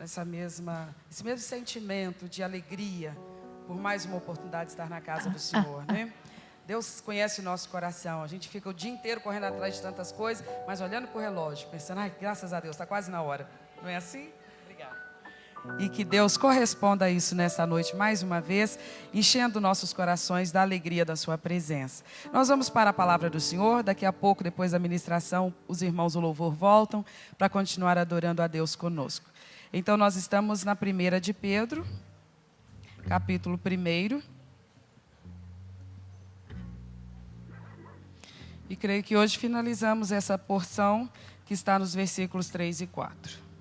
esse mesmo sentimento de alegria por mais uma oportunidade de estar na casa do Senhor, né? Deus conhece o nosso coração. A gente fica o dia inteiro correndo atrás de tantas coisas, mas olhando para o relógio, pensando, ai, graças a Deus, está quase na hora. Não é assim? Obrigada. E que Deus corresponda a isso nessa noite, mais uma vez, enchendo nossos corações da alegria da sua presença. Nós vamos para a palavra do Senhor. Daqui a pouco, depois da ministração, os irmãos do louvor voltam para continuar adorando a Deus conosco. Então, nós estamos na 1 de Pedro, capítulo 1. E creio que hoje finalizamos essa porção que está nos versículos 3 e 4.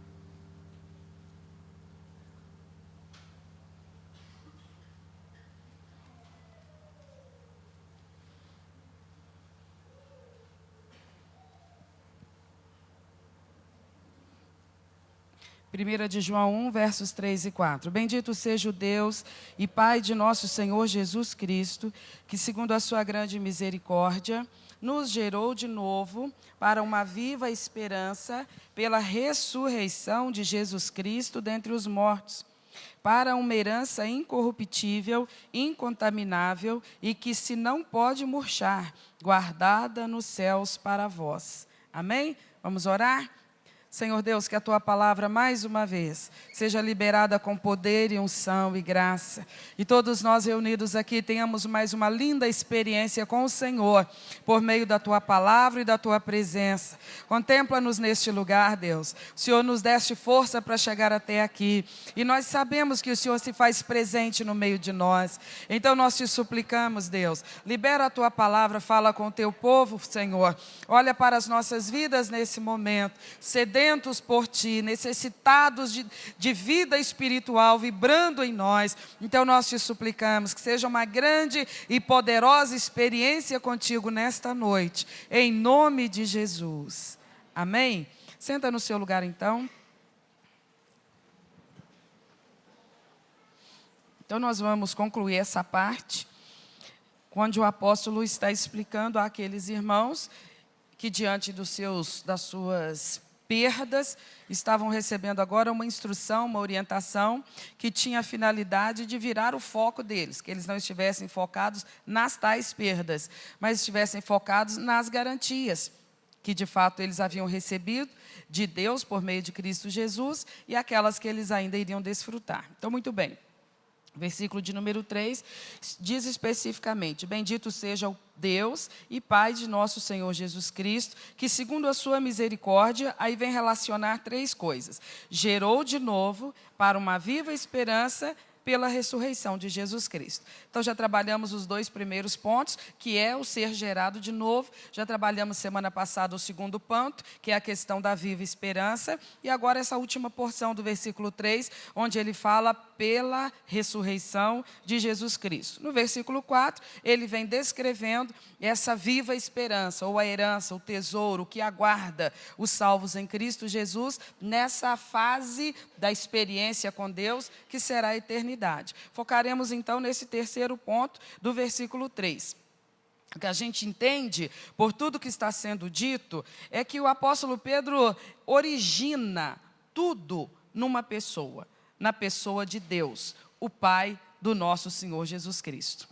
Primeira de João 1, versos 3 e 4. Bendito seja o Deus e Pai de nosso Senhor Jesus Cristo, que segundo a sua grande misericórdia, nos gerou de novo para uma viva esperança pela ressurreição de Jesus Cristo dentre os mortos, para uma herança incorruptível, incontaminável e que se não pode murchar, guardada nos céus para vós. Amém? Vamos orar? Senhor Deus, que a Tua palavra, mais uma vez, seja liberada com poder e unção e graça. E todos nós reunidos aqui tenhamos mais uma linda experiência com o Senhor, por meio da Tua palavra e da Tua presença. Contempla-nos neste lugar, Deus. O Senhor nos deste força para chegar até aqui. E nós sabemos que o Senhor se faz presente no meio de nós. Então nós te suplicamos, Deus, libera a Tua palavra, fala com o Teu povo, Senhor. Olha para as nossas vidas nesse momento, sedentos por Ti, necessitados de vida espiritual vibrando em nós. Então nós te suplicamos que seja uma grande e poderosa experiência contigo nesta noite, em nome de Jesus. Amém? Senta no seu lugar então. Então nós vamos concluir essa parte, onde o apóstolo está explicando àqueles irmãos que diante das suas perdas, estavam recebendo agora uma instrução, uma orientação que tinha a finalidade de virar o foco deles, que eles não estivessem focados nas tais perdas, mas estivessem focados nas garantias que de fato eles haviam recebido de Deus por meio de Cristo Jesus e aquelas que eles ainda iriam desfrutar. Então, muito bem. Versículo de número 3, diz especificamente, bendito seja o Deus e Pai de nosso Senhor Jesus Cristo, que segundo a sua misericórdia, aí vem relacionar 3 coisas. Gerou de novo para uma viva esperança pela ressurreição de Jesus Cristo. Então, já trabalhamos os 2 primeiros pontos, que é o ser gerado de novo. Já trabalhamos semana passada o 2º ponto, que é a questão da viva esperança. E agora essa última porção do versículo 3, onde ele fala pela ressurreição de Jesus Cristo. No versículo 4, ele vem descrevendo essa viva esperança, ou a herança, o tesouro que aguarda os salvos em Cristo Jesus, nessa fase da experiência com Deus, que será a eternidade. Focaremos então nesse 3º ponto do versículo 3. O que a gente entende, por tudo que está sendo dito, é que o apóstolo Pedro origina tudo numa pessoa, na pessoa de Deus, o Pai do nosso Senhor Jesus Cristo.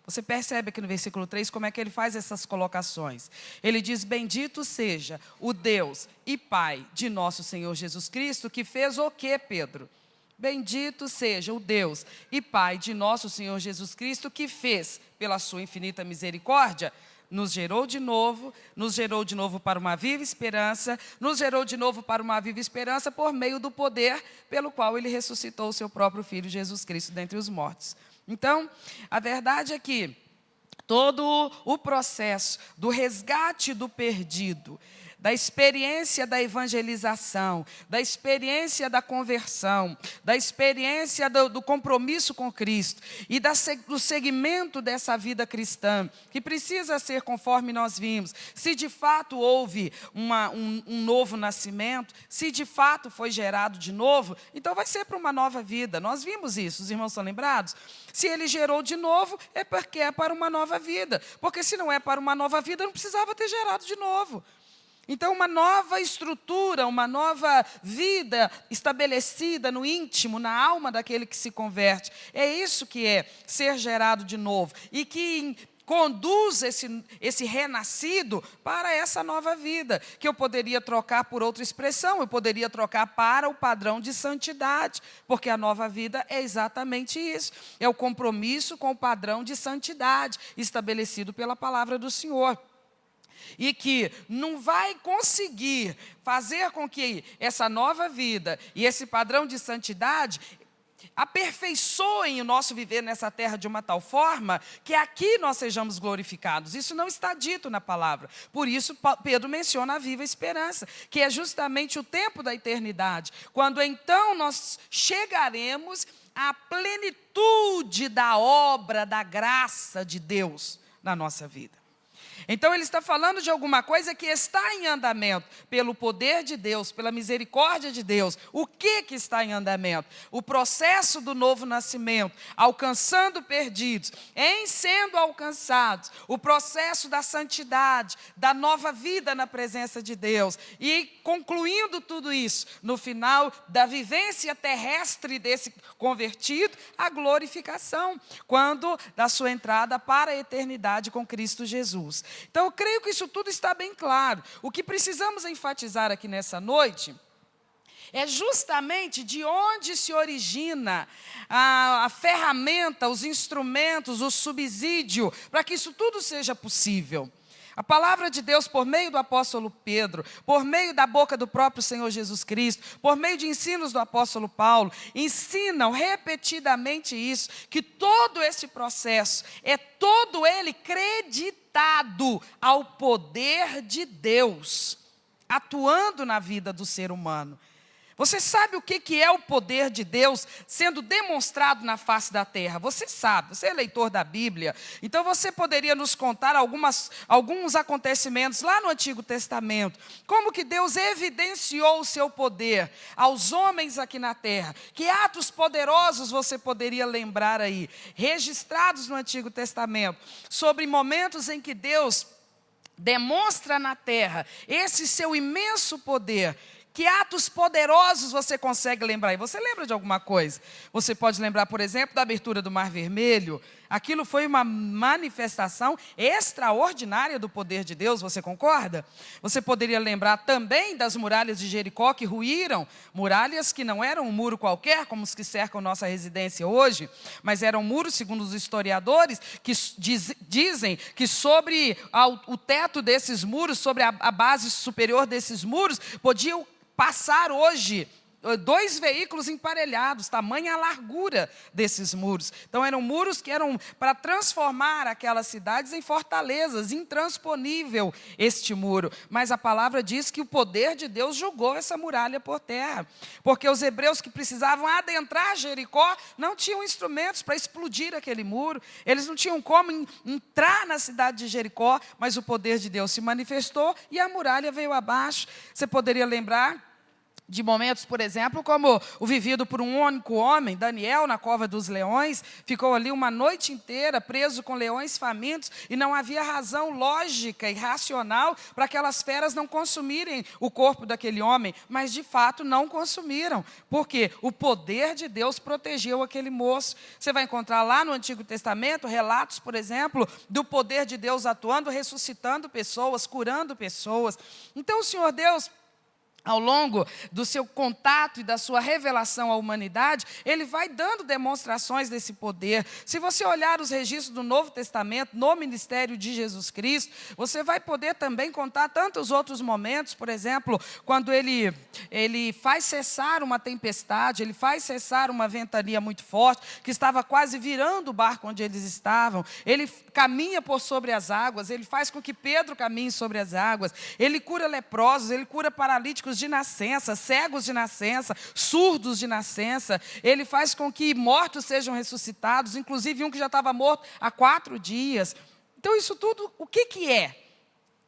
Você percebe aqui no versículo 3 como é que ele faz essas colocações. Ele diz, bendito seja o Deus e Pai de nosso Senhor Jesus Cristo, que fez o quê, Pedro? Bendito seja o Deus e Pai de nosso Senhor Jesus Cristo, que fez, pela sua infinita misericórdia, nos gerou de novo para uma viva esperança, nos gerou de novo para uma viva esperança por meio do poder pelo qual ele ressuscitou o seu próprio Filho Jesus Cristo dentre os mortos. Então, a verdade é que todo o processo do resgate do perdido, da experiência da evangelização, da experiência da conversão, da experiência do compromisso com Cristo e do segmento dessa vida cristã, que precisa ser conforme nós vimos. Se de fato houve um novo nascimento, se de fato foi gerado de novo, então vai ser para uma nova vida. Nós vimos isso, os irmãos estão lembrados? Se ele gerou de novo, é porque é para uma nova vida. Porque se não é para uma nova vida, não precisava ter gerado de novo. Então, uma nova estrutura, uma nova vida estabelecida no íntimo, na alma daquele que se converte. É isso que é ser gerado de novo. E que conduz esse renascido para essa nova vida, que eu poderia trocar por outra expressão, eu poderia trocar para o padrão de santidade, porque a nova vida é exatamente isso, é o compromisso com o padrão de santidade estabelecido pela palavra do Senhor. E que não vai conseguir fazer com que essa nova vida e esse padrão de santidade aperfeiçoem o nosso viver nessa terra de uma tal forma que aqui nós sejamos glorificados. Isso não está dito na palavra. Por isso, Pedro menciona a viva esperança, que é justamente o tempo da eternidade, quando então nós chegaremos à plenitude da obra, da graça de Deus na nossa vida. Então, ele está falando de alguma coisa que está em andamento, pelo poder de Deus, pela misericórdia de Deus. O que está em andamento? O processo do novo nascimento, alcançando perdidos, em sendo alcançados, o processo da santidade, da nova vida na presença de Deus. E concluindo tudo isso, no final da vivência terrestre desse convertido, a glorificação, quando da sua entrada para a eternidade com Cristo Jesus. Então, eu creio que isso tudo está bem claro. O que precisamos enfatizar aqui nessa noite é justamente de onde se origina a ferramenta, os instrumentos, o subsídio, para que isso tudo seja possível. A palavra de Deus, por meio do apóstolo Pedro, por meio da boca do próprio Senhor Jesus Cristo, por meio de ensinos do apóstolo Paulo, ensinam repetidamente isso, que todo esse processo é todo ele creditado ao poder de Deus, atuando na vida do ser humano. Você sabe o que é o poder de Deus sendo demonstrado na face da terra? Você sabe, você é leitor da Bíblia. Então você poderia nos contar alguns acontecimentos lá no Antigo Testamento. Como que Deus evidenciou o seu poder aos homens aqui na terra. Que atos poderosos você poderia lembrar aí, registrados no Antigo Testamento, sobre momentos em que Deus demonstra na terra esse seu imenso poder. Que atos poderosos você consegue lembrar? E você lembra de alguma coisa? Você pode lembrar, por exemplo, da abertura do Mar Vermelho. Aquilo foi uma manifestação extraordinária do poder de Deus, você concorda? Você poderia lembrar também das muralhas de Jericó que ruíram, muralhas que não eram um muro qualquer, como os que cercam nossa residência hoje, mas eram muros, segundo os historiadores, que dizem que sobre o teto desses muros, sobre a base superior desses muros, podiam passar hoje 2 veículos emparelhados, tamanha a largura desses muros. Então, eram muros que eram para transformar aquelas cidades em fortalezas, intransponível este muro. Mas a palavra diz que o poder de Deus jogou essa muralha por terra. Porque os hebreus que precisavam adentrar Jericó não tinham instrumentos para explodir aquele muro. Eles não tinham como entrar na cidade de Jericó, mas o poder de Deus se manifestou e a muralha veio abaixo. Você poderia lembrar de momentos, por exemplo, como o vivido por um único homem, Daniel, na cova dos leões, ficou ali uma noite inteira preso com leões famintos e não havia razão lógica e racional para aquelas feras não consumirem o corpo daquele homem, mas de fato não consumiram, porque o poder de Deus protegeu aquele moço. Você vai encontrar lá no Antigo Testamento relatos, por exemplo, do poder de Deus atuando, ressuscitando pessoas, curando pessoas. Então o Senhor Deus, ao longo do seu contato e da sua revelação à humanidade, ele vai dando demonstrações desse poder. Se você olhar os registros do Novo Testamento, no ministério de Jesus Cristo, você vai poder também contar tantos outros momentos, por exemplo, quando ele faz cessar uma tempestade, ele faz cessar uma ventania muito forte, que estava quase virando o barco onde eles estavam. Ele caminha por sobre as águas, ele faz com que Pedro caminhe sobre as águas, ele cura leprosos, ele cura paralíticos de nascença, cegos de nascença, surdos de nascença. Ele faz com que mortos sejam ressuscitados, inclusive um que já estava morto há 4 dias. Então isso tudo, o que é?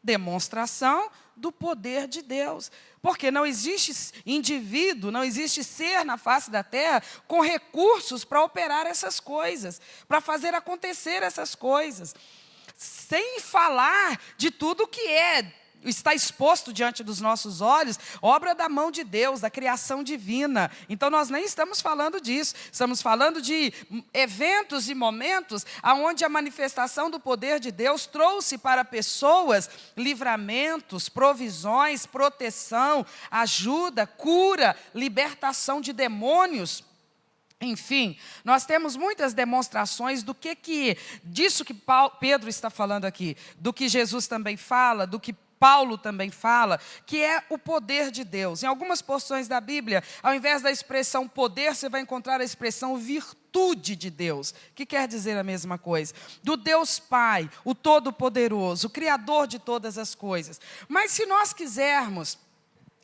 Demonstração do poder de Deus. Porque não existe indivíduo, não existe ser na face da terra com recursos para operar essas coisas, para fazer acontecer essas coisas. Sem falar de tudo que é está exposto diante dos nossos olhos, obra da mão de Deus, da criação divina. Então nós nem estamos falando disso, estamos falando de eventos e momentos onde a manifestação do poder de Deus trouxe para pessoas livramentos, provisões, proteção, ajuda, cura, libertação de demônios. Enfim, nós temos muitas demonstrações disso que Pedro está falando aqui, do que Jesus também fala, do que Paulo também fala, que é o poder de Deus. Em algumas porções da Bíblia, ao invés da expressão poder, você vai encontrar a expressão virtude de Deus, que quer dizer a mesma coisa. Do Deus Pai, o Todo-Poderoso, o Criador de todas as coisas. Mas se nós quisermos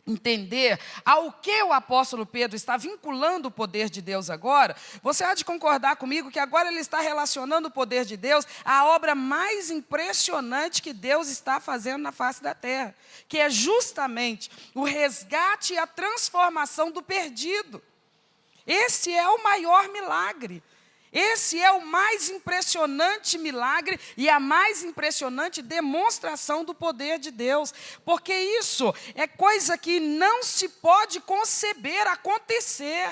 entender ao que o apóstolo Pedro está vinculando o poder de Deus agora, você há de concordar comigo que agora ele está relacionando o poder de Deus à obra mais impressionante que Deus está fazendo na face da terra, que é justamente o resgate e a transformação do perdido. Esse é o maior milagre. Esse é o mais impressionante milagre e a mais impressionante demonstração do poder de Deus, porque isso é coisa que não se pode conceber acontecer.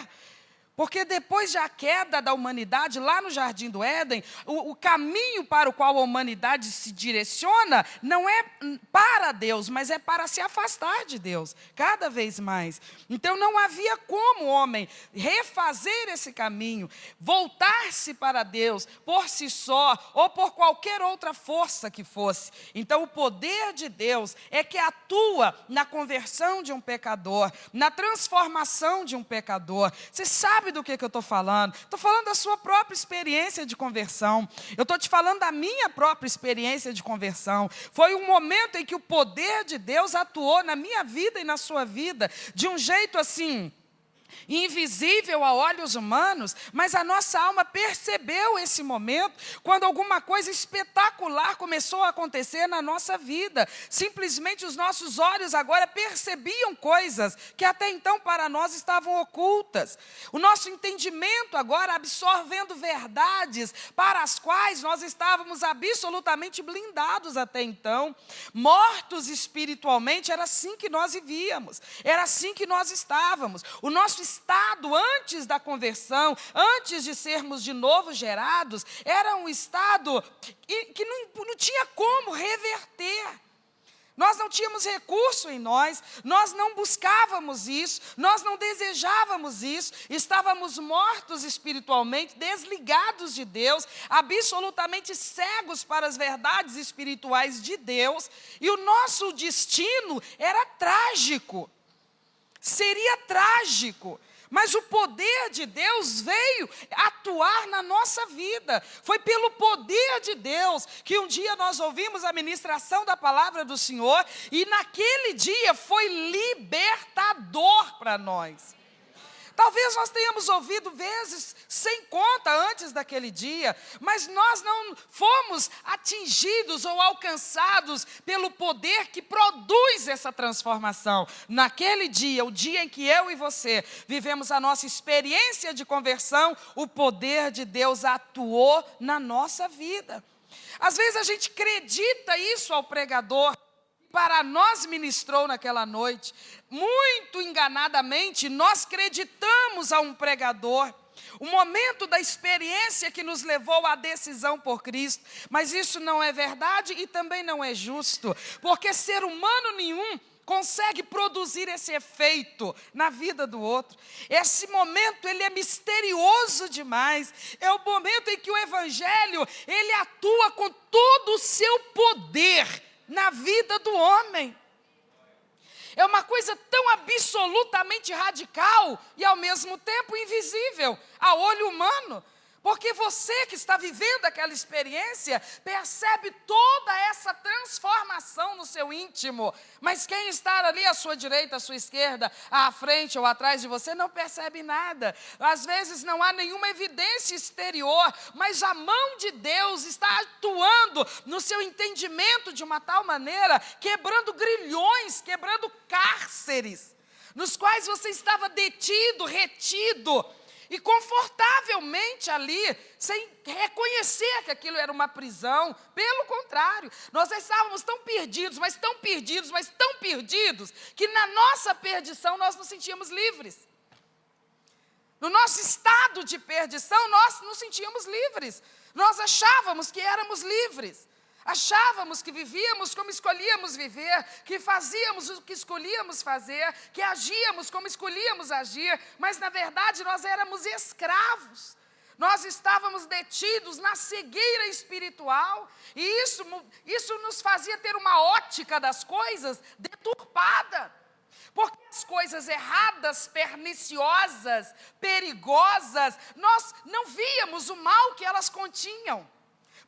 Porque depois da queda da humanidade, lá no Jardim do Éden, o caminho para o qual a humanidade se direciona não é para Deus, mas é para se afastar de Deus, cada vez mais. Então não havia como o homem refazer esse caminho, voltar-se para Deus por si só, ou por qualquer outra força que fosse. Então o poder de Deus é que atua na conversão de um pecador, na transformação de um pecador. Você sabe do que eu estou falando? Estou falando da sua própria experiência de conversão. Eu estou te falando da minha própria experiência de conversão. Foi um momento em que o poder de Deus atuou na minha vida e na sua vida, de um jeito assim, invisível a olhos humanos, mas a nossa alma percebeu esse momento quando alguma coisa espetacular começou a acontecer na nossa vida. Simplesmente os nossos olhos agora percebiam coisas que até então para nós estavam ocultas. O nosso entendimento agora absorvendo verdades para as quais nós estávamos absolutamente blindados até então. Mortos espiritualmente, era assim que nós vivíamos, era assim que nós estávamos. O nosso estado antes da conversão, antes de sermos de novo gerados, era um estado que não tinha como reverter. Nós não tínhamos recurso em nós não buscávamos isso, nós não desejávamos isso, estávamos mortos espiritualmente, desligados de Deus, absolutamente cegos para as verdades espirituais de Deus, e o nosso destino era trágico, seria trágico. Mas o poder de Deus veio atuar na nossa vida. Foi pelo poder de Deus que um dia nós ouvimos a ministração da palavra do Senhor, e naquele dia foi libertador para nós. Talvez nós tenhamos ouvido vezes sem conta antes daquele dia, mas nós não fomos atingidos ou alcançados pelo poder que produz essa transformação. Naquele dia, o dia em que eu e você vivemos a nossa experiência de conversão, o poder de Deus atuou na nossa vida. Às vezes a gente acredita isso ao pregador, para nós ministrou naquela noite. Muito enganadamente, nós acreditamos a um pregador, o momento da experiência que nos levou à decisão por Cristo. Mas isso não é verdade e também não é justo, porque ser humano nenhum consegue produzir esse efeito na vida do outro. Esse momento, ele é misterioso demais. É o momento em que o Evangelho, ele atua com todo o seu poder na vida do homem. É uma coisa tão absolutamente radical e ao mesmo tempo invisível ao olho humano. Porque você que está vivendo aquela experiência, percebe toda essa transformação no seu íntimo. Mas quem está ali à sua direita, à sua esquerda, à frente ou atrás de você, não percebe nada. Às vezes não há nenhuma evidência exterior, mas a mão de Deus está atuando no seu entendimento de uma tal maneira, quebrando grilhões, quebrando cárceres, nos quais você estava detido, retido, e confortavelmente ali, sem reconhecer que aquilo era uma prisão. Pelo contrário, nós estávamos tão perdidos, mas tão perdidos, mas tão perdidos, que na nossa perdição nós nos sentíamos livres. No nosso estado de perdição, nós nos sentíamos livres. Nós achávamos que éramos livres. Achávamos que vivíamos como escolhíamos viver, que fazíamos o que escolhíamos fazer, que agíamos como escolhíamos agir, mas na verdade nós éramos escravos. Nós estávamos detidos na cegueira espiritual, e isso nos fazia ter uma ótica das coisas deturpada. Porque as coisas erradas, perniciosas, perigosas, nós não víamos o mal que elas continham.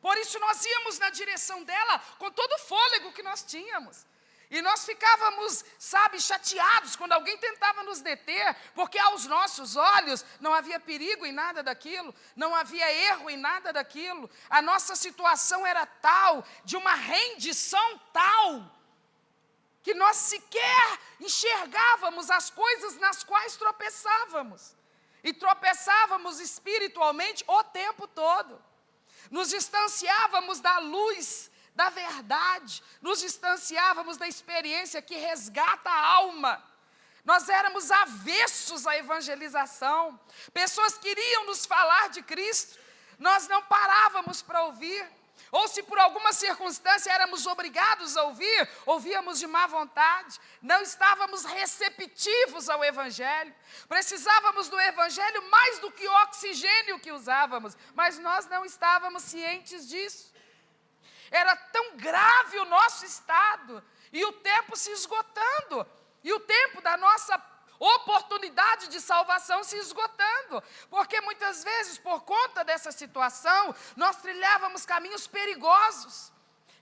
Por isso nós íamos na direção dela com todo o fôlego que nós tínhamos. E nós ficávamos, chateados quando alguém tentava nos deter, porque aos nossos olhos não havia perigo em nada daquilo, não havia erro em nada daquilo. A nossa situação era tal, de uma rendição tal, que nós sequer enxergávamos as coisas nas quais tropeçávamos. E tropeçávamos espiritualmente o tempo todo. Nos distanciávamos da luz, da verdade, nos distanciávamos da experiência que resgata a alma. Nós éramos avessos à evangelização. Pessoas queriam nos falar de Cristo, nós não parávamos para ouvir. Ou se por alguma circunstância éramos obrigados a ouvir, ouvíamos de má vontade, não estávamos receptivos ao Evangelho. Precisávamos do Evangelho mais do que o oxigênio que usávamos, mas nós não estávamos cientes disso. Era tão grave o nosso estado, e o tempo se esgotando, e o tempo da nossa oportunidade de salvação se esgotando, porque muitas vezes, por conta dessa situação, nós trilhávamos caminhos perigosos,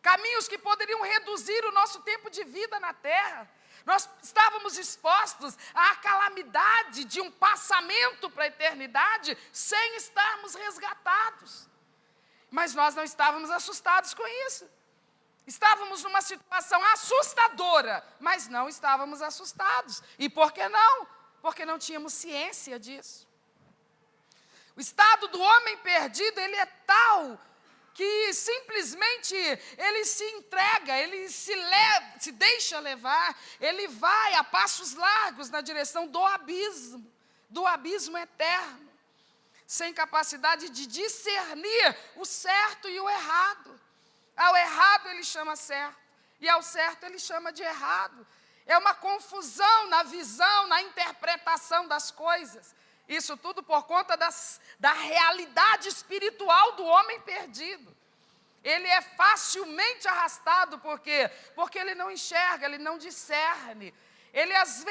caminhos que poderiam reduzir o nosso tempo de vida na terra. Nós estávamos expostos à calamidade de um passamento para a eternidade, sem estarmos resgatados. Mas nós não estávamos assustados com isso. Estávamos numa situação assustadora, mas não estávamos assustados. E por que não? Porque não tínhamos ciência disso. O estado do homem perdido, ele é tal que simplesmente ele se entrega, ele se deixa levar, ele vai a passos largos na direção do abismo eterno, sem capacidade de discernir o certo e o errado. Ao errado ele chama certo, e ao certo ele chama de errado. É uma confusão na visão, na interpretação das coisas. Isso tudo por conta da realidade espiritual do homem perdido. Ele é facilmente arrastado, por quê? Porque ele não enxerga, ele não discerne. Ele às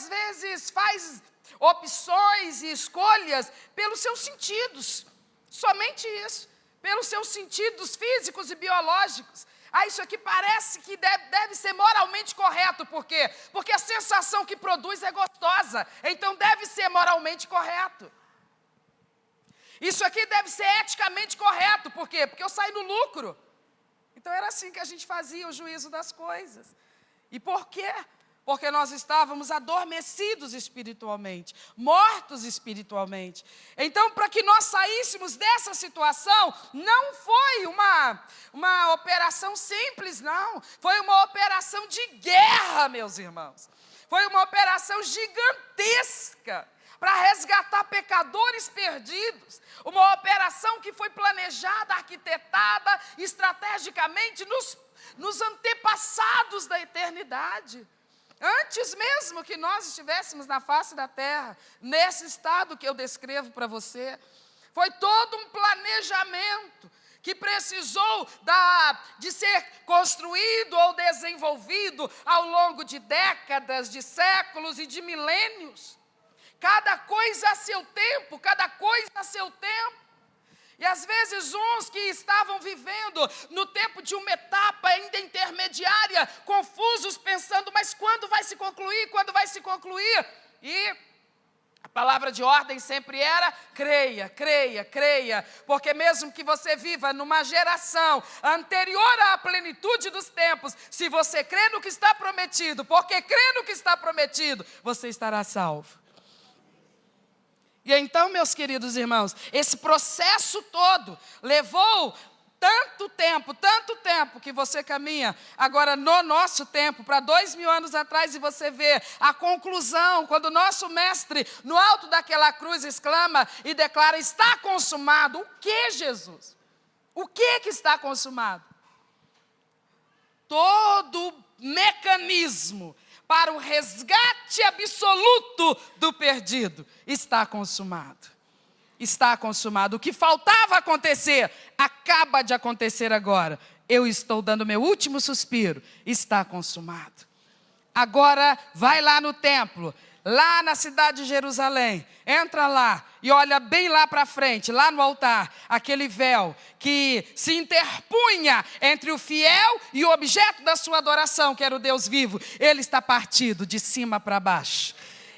vezes faz opções e escolhas pelos seus sentidos, somente isso. Pelos seus sentidos físicos e biológicos. Isso aqui parece que deve ser moralmente correto. Por quê? Porque a sensação que produz é gostosa, então deve ser moralmente correto. Isso aqui deve ser eticamente correto. Por quê? Porque eu saio no lucro. Então era assim que a gente fazia o juízo das coisas. E por quê? Porque nós estávamos adormecidos espiritualmente, mortos espiritualmente. Então, para que nós saíssemos dessa situação, não foi uma operação simples, não. Foi uma operação de guerra, meus irmãos. Foi uma operação gigantesca para resgatar pecadores perdidos. Uma operação que foi planejada, arquitetada estrategicamente nos antepassados da eternidade. Antes mesmo que nós estivéssemos na face da terra, nesse estado que eu descrevo para você, foi todo um planejamento que precisou de ser construído ou desenvolvido ao longo de décadas, de séculos e de milênios. Cada coisa a seu tempo, cada coisa a seu tempo. E às vezes uns que estavam vivendo no tempo de uma etapa ainda intermediária, confusos, pensando, mas quando vai se concluir? Quando vai se concluir? E a palavra de ordem sempre era, creia, creia, creia. Porque mesmo que você viva numa geração anterior à plenitude dos tempos, se você crê no que está prometido, porque crê no que está prometido, você estará salvo. E então, meus queridos irmãos, esse processo todo levou tanto tempo que você caminha agora no nosso tempo, para 2000 anos atrás, e você vê a conclusão, quando o nosso mestre, no alto daquela cruz, exclama e declara: está consumado. O que, Jesus? O que está consumado? Todo mecanismo para o resgate absoluto do perdido está consumado. Está consumado. O que faltava acontecer, acaba de acontecer agora. Eu estou dando meu último suspiro. Está consumado. Agora, vai lá no templo, lá na cidade de Jerusalém. Entra lá e olha bem lá para frente, lá no altar, aquele véu que se interpunha entre o fiel e o objeto da sua adoração, que era o Deus vivo. Ele está partido de cima para baixo.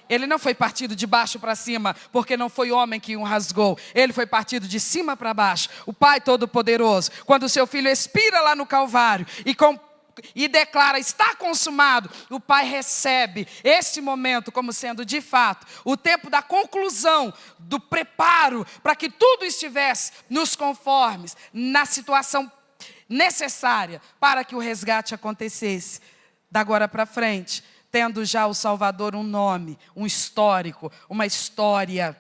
Ele não foi partido de baixo para cima, porque não foi homem que o rasgou. Ele foi partido de cima para baixo. O Pai Todo-Poderoso, quando o seu Filho expira lá no Calvário e declara: está consumado, o Pai recebe esse momento como sendo, de fato, o tempo da conclusão, do preparo, para que tudo estivesse nos conformes, na situação necessária, para que o resgate acontecesse. Da agora para frente, tendo já o Salvador um nome, um histórico, uma história,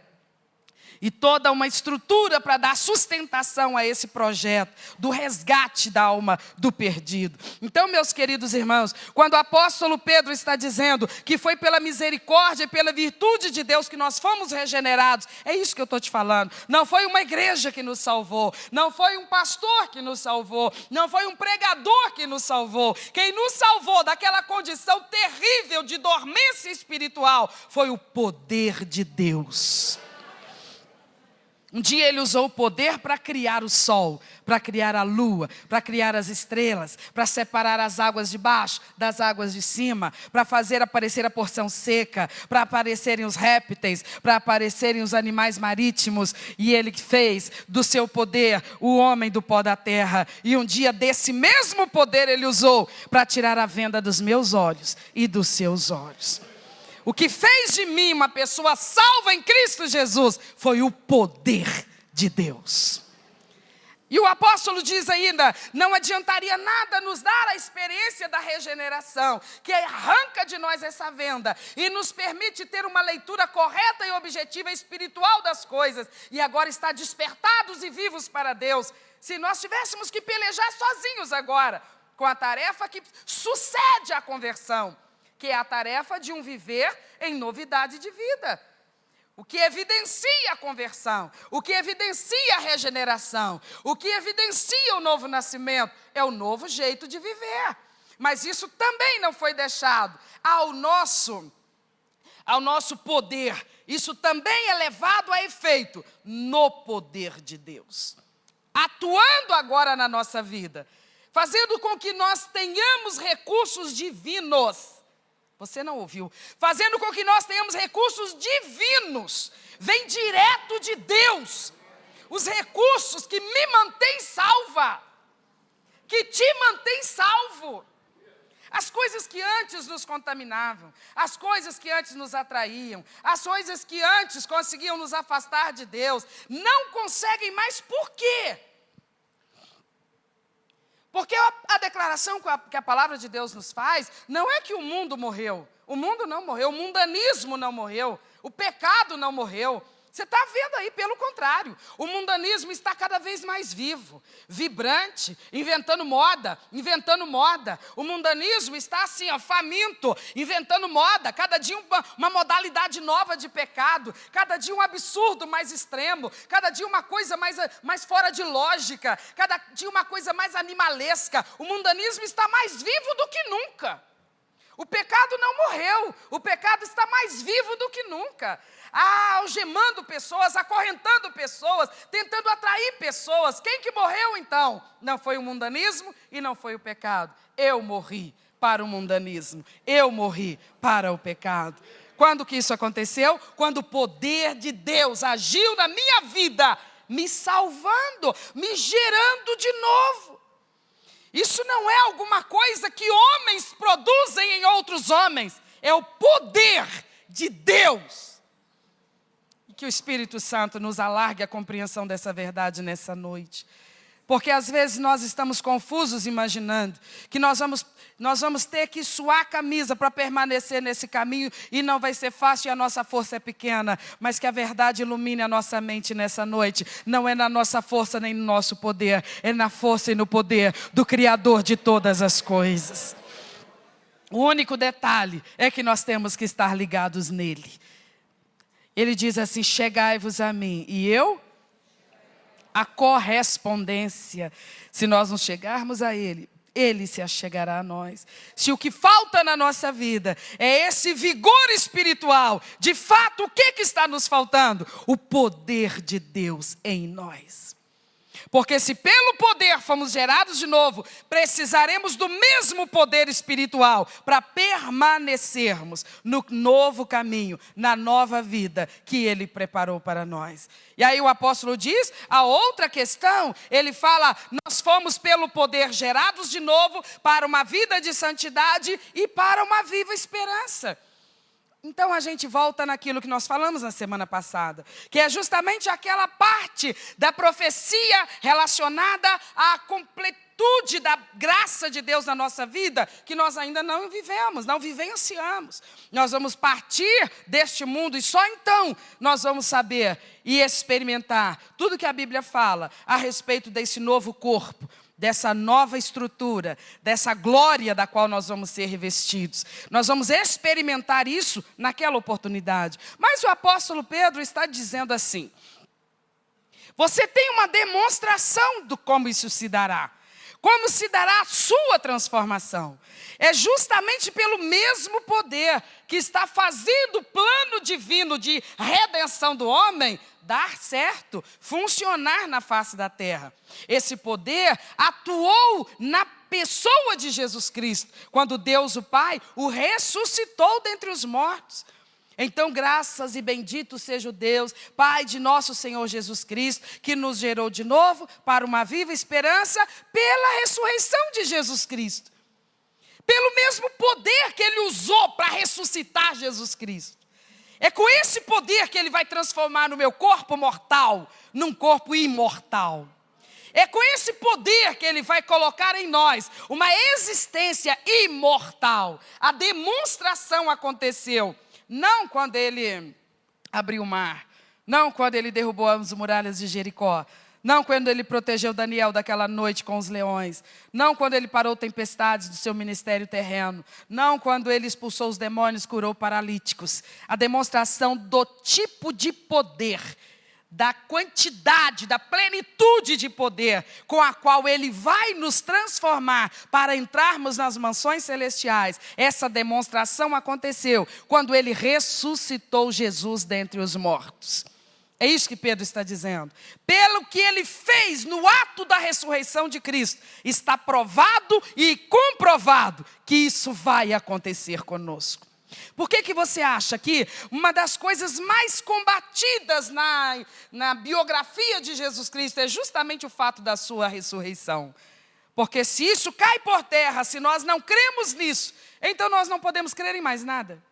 e toda uma estrutura para dar sustentação a esse projeto do resgate da alma do perdido. Então, meus queridos irmãos, quando o apóstolo Pedro está dizendo que foi pela misericórdia e pela virtude de Deus que nós fomos regenerados, é isso que eu estou te falando. Não foi uma igreja que nos salvou, não foi um pastor que nos salvou, não foi um pregador que nos salvou. Quem nos salvou daquela condição terrível de dormência espiritual foi o poder de Deus. Um dia ele usou o poder para criar o sol, para criar a lua, para criar as estrelas, para separar as águas de baixo das águas de cima, para fazer aparecer a porção seca, para aparecerem os répteis, para aparecerem os animais marítimos. E ele fez do seu poder o homem do pó da terra. E um dia desse mesmo poder ele usou para tirar a venda dos meus olhos e dos seus olhos. O que fez de mim uma pessoa salva em Cristo Jesus foi o poder de Deus. E o apóstolo diz ainda: não adiantaria nada nos dar a experiência da regeneração, que arranca de nós essa venda e nos permite ter uma leitura correta e objetiva espiritual das coisas, e agora estar despertados e vivos para Deus, se nós tivéssemos que pelejar sozinhos agora, com a tarefa que sucede à conversão, que é a tarefa de um viver em novidade de vida. O que evidencia a conversão, o que evidencia a regeneração, o que evidencia o novo nascimento, é o novo jeito de viver. Mas isso também não foi deixado ao nosso poder. Isso também é levado a efeito no poder de Deus, atuando agora na nossa vida, fazendo com que nós tenhamos recursos divinos. Você não ouviu. Fazendo com que nós tenhamos recursos divinos. Vem direto de Deus. Os recursos que me mantêm salva. Que te mantêm salvo. As coisas que antes nos contaminavam. As coisas que antes nos atraíam. As coisas que antes conseguiam nos afastar de Deus. Não conseguem mais. Por quê? Porque a declaração que a palavra de Deus nos faz, não é que o mundo morreu. O mundo não morreu, o mundanismo não morreu, o pecado não morreu. Você está vendo aí, pelo contrário, o mundanismo está cada vez mais vivo, vibrante, inventando moda. O mundanismo está assim, faminto, inventando moda, cada dia uma modalidade nova de pecado, cada dia um absurdo mais extremo, cada dia uma coisa mais fora de lógica, cada dia uma coisa mais animalesca. O mundanismo está mais vivo do que nunca. O pecado não morreu, o pecado está mais vivo do que nunca. Algemando pessoas, acorrentando pessoas, tentando atrair pessoas. Quem que morreu então? Não foi o mundanismo e não foi o pecado. Eu morri para o mundanismo, eu morri para o pecado. Quando que isso aconteceu? Quando o poder de Deus agiu na minha vida, me salvando, me gerando de novo. Isso não é alguma coisa que homens produzem em outros homens, é o poder de Deus. que o Espírito Santo nos alargue a compreensão dessa verdade nessa noite. Porque às vezes nós estamos confusos imaginando que nós vamos ter que suar a camisa para permanecer nesse caminho e não vai ser fácil e a nossa força é pequena. Mas que a verdade ilumine a nossa mente nessa noite. Não é na nossa força nem no nosso poder, é na força e no poder do Criador de todas as coisas. O único detalhe é que nós temos que estar ligados nele. Ele diz assim: chegai-vos a mim e eu... A correspondência, se nós não chegarmos a Ele, Ele se achegará a nós. Se o que falta na nossa vida é esse vigor espiritual, de fato, o que está nos faltando? O poder de Deus em nós. Porque se pelo poder fomos gerados de novo, precisaremos do mesmo poder espiritual para permanecermos no novo caminho, na nova vida que Ele preparou para nós. E aí o apóstolo diz, a outra questão, ele fala, nós fomos pelo poder gerados de novo para uma vida de santidade e para uma viva esperança. Então a gente volta naquilo que nós falamos na semana passada, que é justamente aquela parte da profecia relacionada à completude da graça de Deus na nossa vida, que nós ainda não vivemos, não vivenciamos. Nós vamos partir deste mundo e só então nós vamos saber e experimentar tudo que a Bíblia fala a respeito desse novo corpo, dessa nova estrutura, dessa glória da qual nós vamos ser revestidos. Nós vamos experimentar isso naquela oportunidade. Mas o apóstolo Pedro está dizendo assim, você tem uma demonstração de como isso se dará. Como se dará a sua transformação? É justamente pelo mesmo poder que está fazendo o plano divino de redenção do homem dar certo, funcionar na face da terra. Esse poder atuou na pessoa de Jesus Cristo, quando Deus o Pai o ressuscitou dentre os mortos. Então, graças e bendito seja o Deus, Pai de nosso Senhor Jesus Cristo, que nos gerou de novo para uma viva esperança pela ressurreição de Jesus Cristo. Pelo mesmo poder que Ele usou para ressuscitar Jesus Cristo. É com esse poder que Ele vai transformar o meu corpo mortal num corpo imortal. É com esse poder que Ele vai colocar em nós uma existência imortal. A demonstração aconteceu. Não quando Ele abriu o mar, não quando Ele derrubou as muralhas de Jericó, não quando Ele protegeu Daniel daquela noite com os leões, não quando Ele parou tempestades do seu ministério terreno, não quando Ele expulsou os demônios, curou paralíticos. A demonstração do tipo de poder, da quantidade, da plenitude de poder com a qual Ele vai nos transformar para entrarmos nas mansões celestiais. Essa demonstração aconteceu quando Ele ressuscitou Jesus dentre os mortos. É isso que Pedro está dizendo. Pelo que Ele fez no ato da ressurreição de Cristo, está provado e comprovado que isso vai acontecer conosco. Por que você acha que uma das coisas mais combatidas na biografia de Jesus Cristo é justamente o fato da sua ressurreição? Porque se isso cai por terra, se nós não cremos nisso, então nós não podemos crer em mais nada.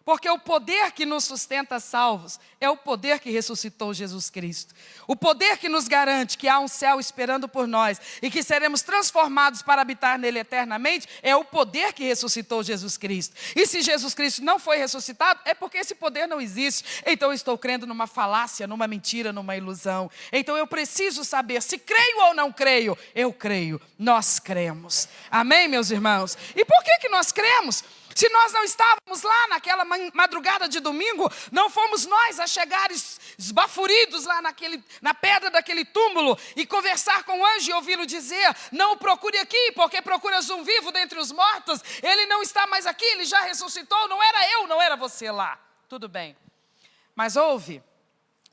Porque o poder que nos sustenta salvos é o poder que ressuscitou Jesus Cristo. O poder que nos garante que há um céu esperando por nós e que seremos transformados para habitar nele eternamente é o poder que ressuscitou Jesus Cristo. E se Jesus Cristo não foi ressuscitado, é porque esse poder não existe. Então eu estou crendo numa falácia, numa mentira, numa ilusão. Então eu preciso saber se creio ou não creio. Eu creio, nós cremos. Amém, meus irmãos? E por que nós cremos? Se nós não estávamos lá naquela madrugada de domingo, não fomos nós a chegar esbaforidos lá na pedra daquele túmulo e conversar com o anjo e ouvi-lo dizer, não o procure aqui, porque procuras um vivo dentre os mortos, ele não está mais aqui, ele já ressuscitou, não era eu, não era você lá. Tudo bem. Mas houve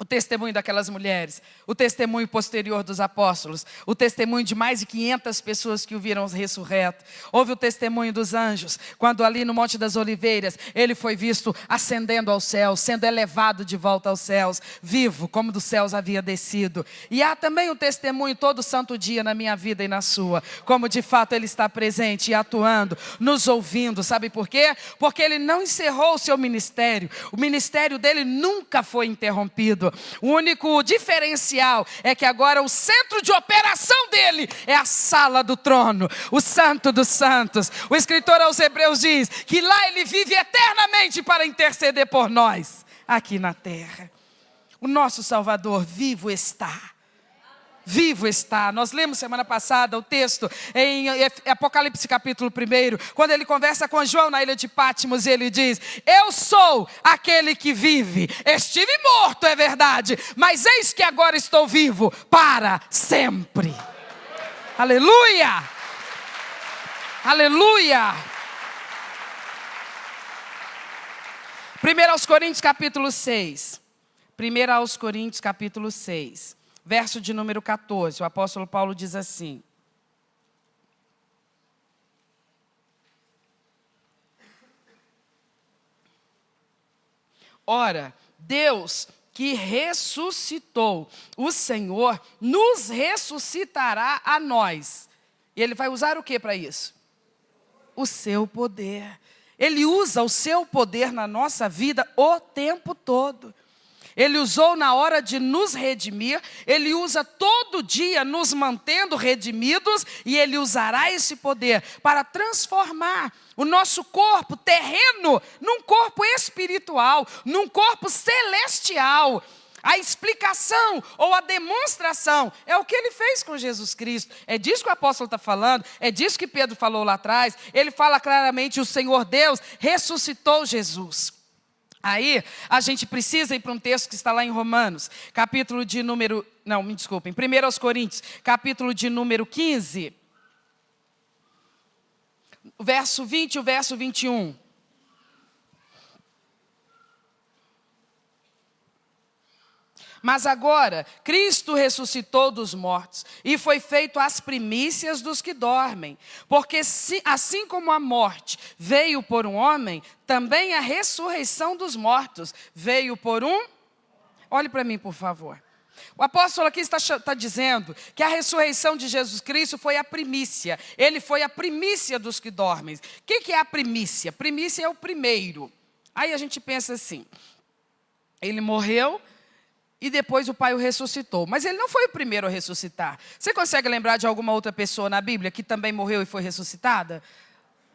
O testemunho daquelas mulheres, o testemunho posterior dos apóstolos, o testemunho de mais de 500 pessoas que o viram ressurreto. Houve o testemunho dos anjos, quando ali no Monte das Oliveiras, ele foi visto ascendendo aos céus, sendo elevado de volta aos céus, vivo, como dos céus havia descido. E há também o testemunho todo santo dia na minha vida e na sua, como de fato ele está presente e atuando, nos ouvindo. Sabe por quê? Porque ele não encerrou o seu ministério. O ministério dele nunca foi interrompido. O único diferencial é que agora o centro de operação dele é a sala do trono, o Santo dos Santos. O escritor aos Hebreus diz que lá ele vive eternamente para interceder por nós, aqui na terra. O nosso Salvador vivo está. Vivo está. Nós lemos semana passada o texto em Apocalipse capítulo 1, quando ele conversa com João na ilha de Patmos, e ele diz: eu sou aquele que vive. Estive morto, é verdade, mas eis que agora estou vivo para sempre. Aleluia! Aleluia! 1 aos Coríntios capítulo 6. 1 aos Coríntios capítulo 6. Verso de número 14, o apóstolo Paulo diz assim: ora, Deus que ressuscitou o Senhor, nos ressuscitará a nós. E ele vai usar o que para isso? O seu poder. Ele usa o seu poder na nossa vida o tempo todo. Ele usou na hora de nos redimir, ele usa todo dia nos mantendo redimidos, e ele usará esse poder para transformar o nosso corpo terreno num corpo espiritual, num corpo celestial. A explicação ou a demonstração é o que ele fez com Jesus Cristo. É disso que o apóstolo está falando, é disso que Pedro falou lá atrás. Ele fala claramente: o Senhor Deus ressuscitou Jesus. Aí, a gente precisa ir para um texto que está lá em Romanos, capítulo de número... Não, me desculpem. 1 aos Coríntios, capítulo de número 15. O verso 20 e o verso 21. Mas agora, Cristo ressuscitou dos mortos e foi feito as primícias dos que dormem. Porque assim como a morte veio por um homem, também a ressurreição dos mortos veio por um... Olhe para mim, por favor. O apóstolo aqui está dizendo que a ressurreição de Jesus Cristo foi a primícia. Ele foi a primícia dos que dormem. O que é a primícia? Primícia é o primeiro. Aí a gente pensa assim: ele morreu e depois o Pai o ressuscitou. Mas ele não foi o primeiro a ressuscitar. Você consegue lembrar de alguma outra pessoa na Bíblia que também morreu e foi ressuscitada?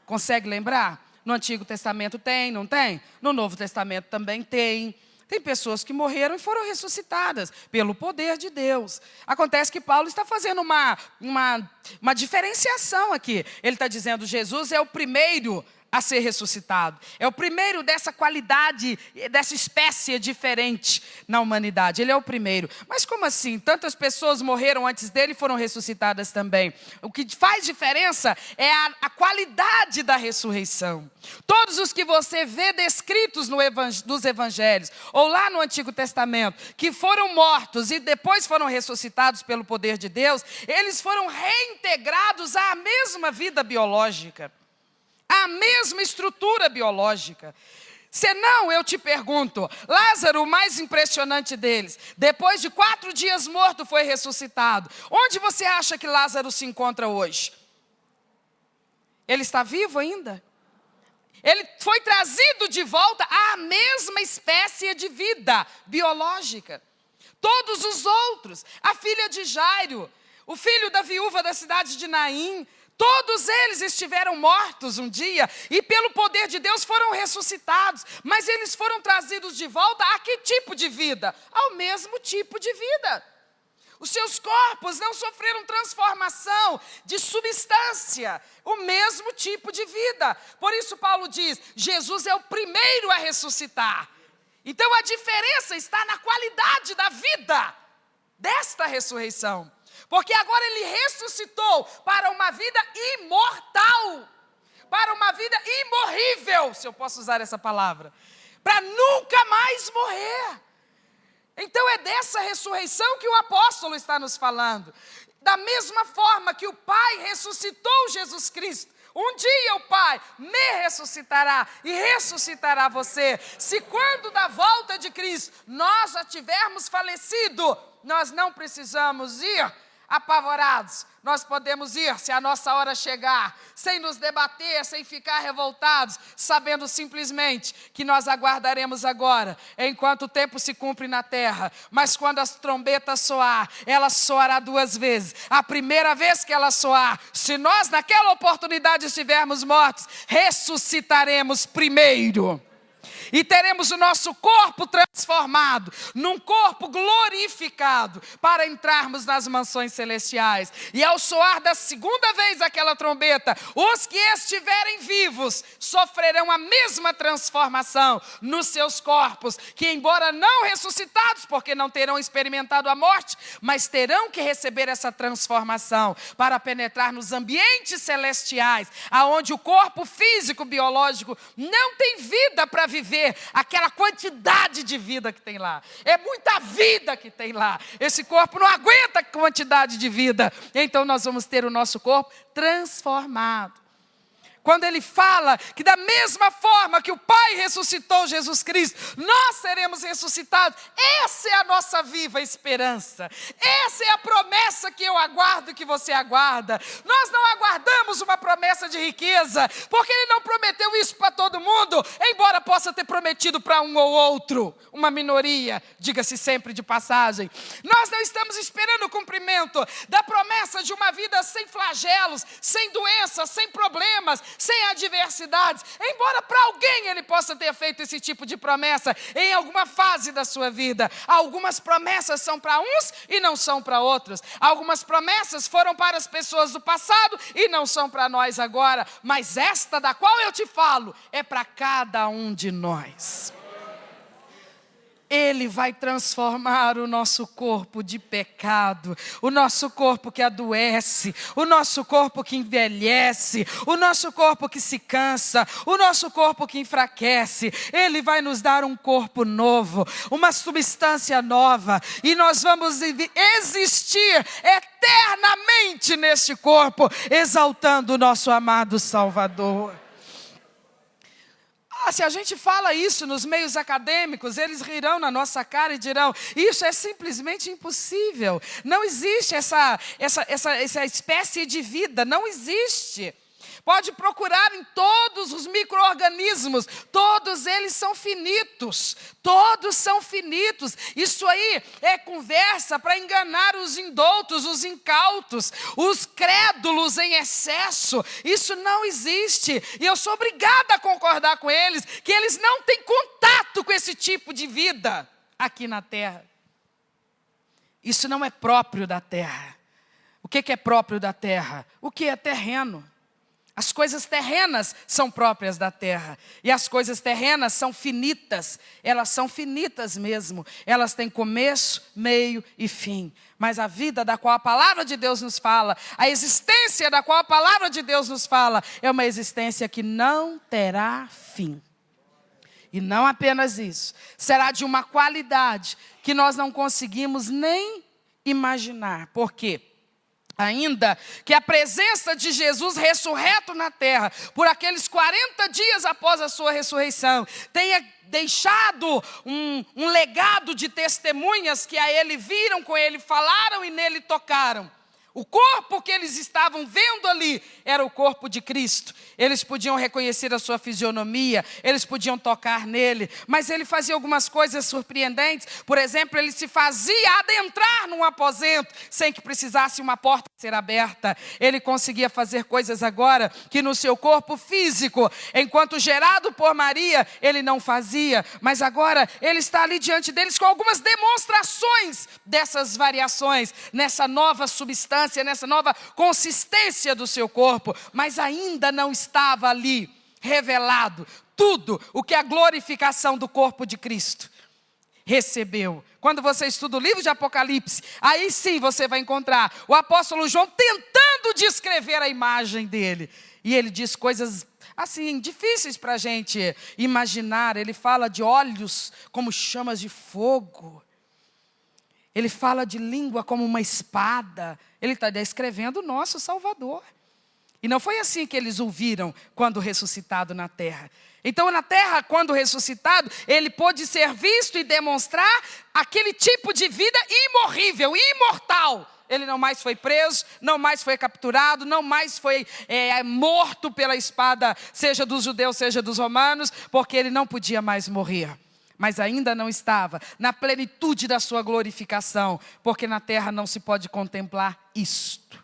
Consegue lembrar? No Antigo Testamento tem, não tem? No Novo Testamento também tem. Tem pessoas que morreram e foram ressuscitadas pelo poder de Deus. Acontece que Paulo está fazendo uma diferenciação aqui. Ele está dizendo: Jesus é o primeiro a ser ressuscitado. É o primeiro dessa qualidade, dessa espécie diferente na humanidade. Ele é o primeiro. Mas como assim? Tantas pessoas morreram antes dele e foram ressuscitadas também. O que faz diferença é a qualidade da ressurreição. Todos os que você vê descritos nos evangelhos, ou lá no Antigo Testamento, que foram mortos e depois foram ressuscitados pelo poder de Deus, eles foram reintegrados à mesma vida biológica, a mesma estrutura biológica. Senão, eu te pergunto, Lázaro, o mais impressionante deles, depois de 4 dias morto, foi ressuscitado. Onde você acha que Lázaro se encontra hoje? Ele está vivo ainda? Ele foi trazido de volta à mesma espécie de vida biológica. Todos os outros, a filha de Jairo, o filho da viúva da cidade de Naim, todos eles estiveram mortos um dia e pelo poder de Deus foram ressuscitados. Mas eles foram trazidos de volta a que tipo de vida? Ao mesmo tipo de vida. Os seus corpos não sofreram transformação de substância, o mesmo tipo de vida. Por isso Paulo diz: Jesus é o primeiro a ressuscitar. Então a diferença está na qualidade da vida desta ressurreição. Porque agora ele ressuscitou para uma vida imortal, para uma vida imorrível, se eu posso usar essa palavra, para nunca mais morrer. Então é dessa ressurreição que o apóstolo está nos falando. Da mesma forma que o Pai ressuscitou Jesus Cristo, um dia o Pai me ressuscitará e ressuscitará você. Se quando da volta de Cristo nós já tivermos falecido, nós não precisamos ir apavorados. Nós podemos ir, se a nossa hora chegar, sem nos debater, sem ficar revoltados, sabendo simplesmente que nós aguardaremos agora, enquanto o tempo se cumpre na terra. Mas quando as trombetas soar, ela soará 2 vezes. A primeira vez que ela soar, se nós naquela oportunidade estivermos mortos, ressuscitaremos primeiro. E teremos o nosso corpo transformado, num corpo glorificado, para entrarmos nas mansões celestiais. E ao soar da segunda vez aquela trombeta, os que estiverem vivos sofrerão a mesma transformação nos seus corpos, que embora não ressuscitados, porque não terão experimentado a morte, mas terão que receber essa transformação para penetrar nos ambientes celestiais, aonde o corpo físico, biológico, não tem vida para viver aquela quantidade de vida que tem lá. É muita vida que tem lá. Esse corpo não aguenta a quantidade de vida. Então nós vamos ter o nosso corpo transformado. Quando ele fala que da mesma forma que o Pai ressuscitou Jesus Cristo, nós seremos ressuscitados. Essa é a nossa viva esperança. Essa é a promessa que eu aguardo e que você aguarda. Nós não aguardamos uma promessa de riqueza, porque ele não prometeu isso para todo mundo, embora possa ter prometido para um ou outro, uma minoria, diga-se sempre de passagem. Nós não estamos esperando o cumprimento da promessa de uma vida sem flagelos, sem doenças, sem problemas, sem adversidades, embora para alguém ele possa ter feito esse tipo de promessa em alguma fase da sua vida. Algumas promessas são para uns e não são para outros. Algumas promessas foram para as pessoas do passado e não são para nós agora. Mas esta da qual eu te falo é para cada um de nós. Ele vai transformar o nosso corpo de pecado, o nosso corpo que adoece, o nosso corpo que envelhece, o nosso corpo que se cansa, o nosso corpo que enfraquece. Ele vai nos dar um corpo novo, uma substância nova, e nós vamos existir eternamente neste corpo, exaltando o nosso amado Salvador. Se a gente fala isso nos meios acadêmicos, eles rirão na nossa cara e dirão: isso é simplesmente impossível. Não existe essa espécie de vida, não existe. Pode procurar em todos os micro-organismos, todos eles são finitos, todos são finitos. Isso aí é conversa para enganar os indoutos, os incautos, os crédulos em excesso. Isso não existe, e eu sou obrigada a concordar com eles, que eles não têm contato com esse tipo de vida aqui na terra. Isso não é próprio da terra. O que é próprio da terra? O que é terreno? As coisas terrenas são próprias da terra. E as coisas terrenas são finitas. Elas são finitas mesmo. Elas têm começo, meio e fim. Mas a vida da qual a palavra de Deus nos fala, a existência da qual a palavra de Deus nos fala, é uma existência que não terá fim. E não apenas isso. Será de uma qualidade que nós não conseguimos nem imaginar. Por quê? Ainda que a presença de Jesus ressurreto na terra, por aqueles 40 dias após a sua ressurreição, tenha deixado um legado de testemunhas que a ele viram, com ele falaram e nele tocaram. O corpo que eles estavam vendo ali era o corpo de Cristo. Eles podiam reconhecer a sua fisionomia, eles podiam tocar nele, mas ele fazia algumas coisas surpreendentes. Por exemplo, ele se fazia adentrar num aposento sem que precisasse uma porta ser aberta. Ele conseguia fazer coisas agora que no seu corpo físico, enquanto gerado por Maria, ele não fazia. Mas agora ele está ali diante deles com algumas demonstrações dessas variações, nessa nova substância, nessa nova consistência do seu corpo, mas ainda não estava ali revelado tudo o que a glorificação do corpo de Cristo recebeu. Quando você estuda o livro de Apocalipse, aí sim você vai encontrar o apóstolo João tentando descrever a imagem dele, e ele diz coisas assim, difíceis para a gente imaginar. Ele fala de olhos como chamas de fogo. Ele fala de língua como uma espada. Ele está descrevendo o nosso Salvador. E não foi assim que eles o viram quando ressuscitado na terra. Então, na terra, quando ressuscitado, ele pôde ser visto e demonstrar aquele tipo de vida imorrível, imortal. Ele não mais foi preso, não mais foi capturado, não mais foi morto pela espada, seja dos judeus, seja dos romanos, porque ele não podia mais morrer. Mas ainda não estava na plenitude da sua glorificação, porque na terra não se pode contemplar isto.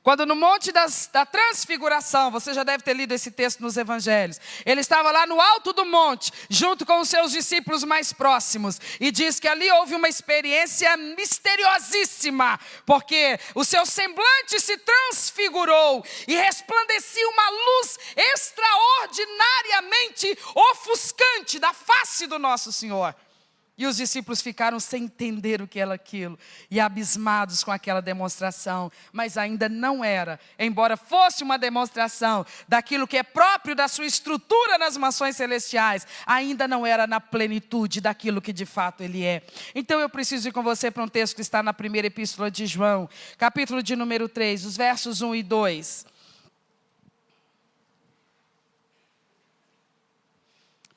Quando no monte da transfiguração, você já deve ter lido esse texto nos evangelhos, ele estava lá no alto do monte, junto com os seus discípulos mais próximos, e diz que ali houve uma experiência misteriosíssima, porque o seu semblante se transfigurou, e resplandecia uma luz extraordinariamente ofuscante da face do nosso Senhor. E os discípulos ficaram sem entender o que era aquilo, e abismados com aquela demonstração. Mas ainda não era, embora fosse uma demonstração daquilo que é próprio da sua estrutura nas mansões celestiais, ainda não era na plenitude daquilo que de fato ele é. Então eu preciso ir com você para um texto que está na primeira epístola de João, capítulo de número 3, os versos 1 e 2.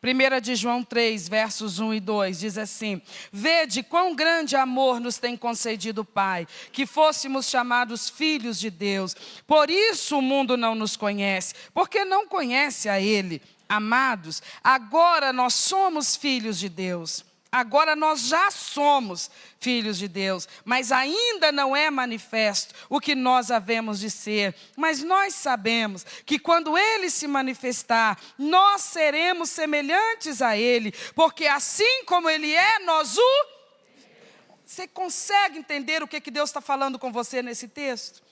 1 de João 3, versos 1 e 2, diz assim: vede quão grande amor nos tem concedido o Pai, que fôssemos chamados filhos de Deus. Por isso o mundo não nos conhece, porque não conhece a Ele. Amados, agora nós somos filhos de Deus. Agora nós já somos filhos de Deus, mas ainda não é manifesto o que nós havemos de ser. Mas nós sabemos que quando Ele se manifestar, nós seremos semelhantes a Ele, porque assim como Ele é, nós o... Você consegue entender o que Deus está falando com você nesse texto?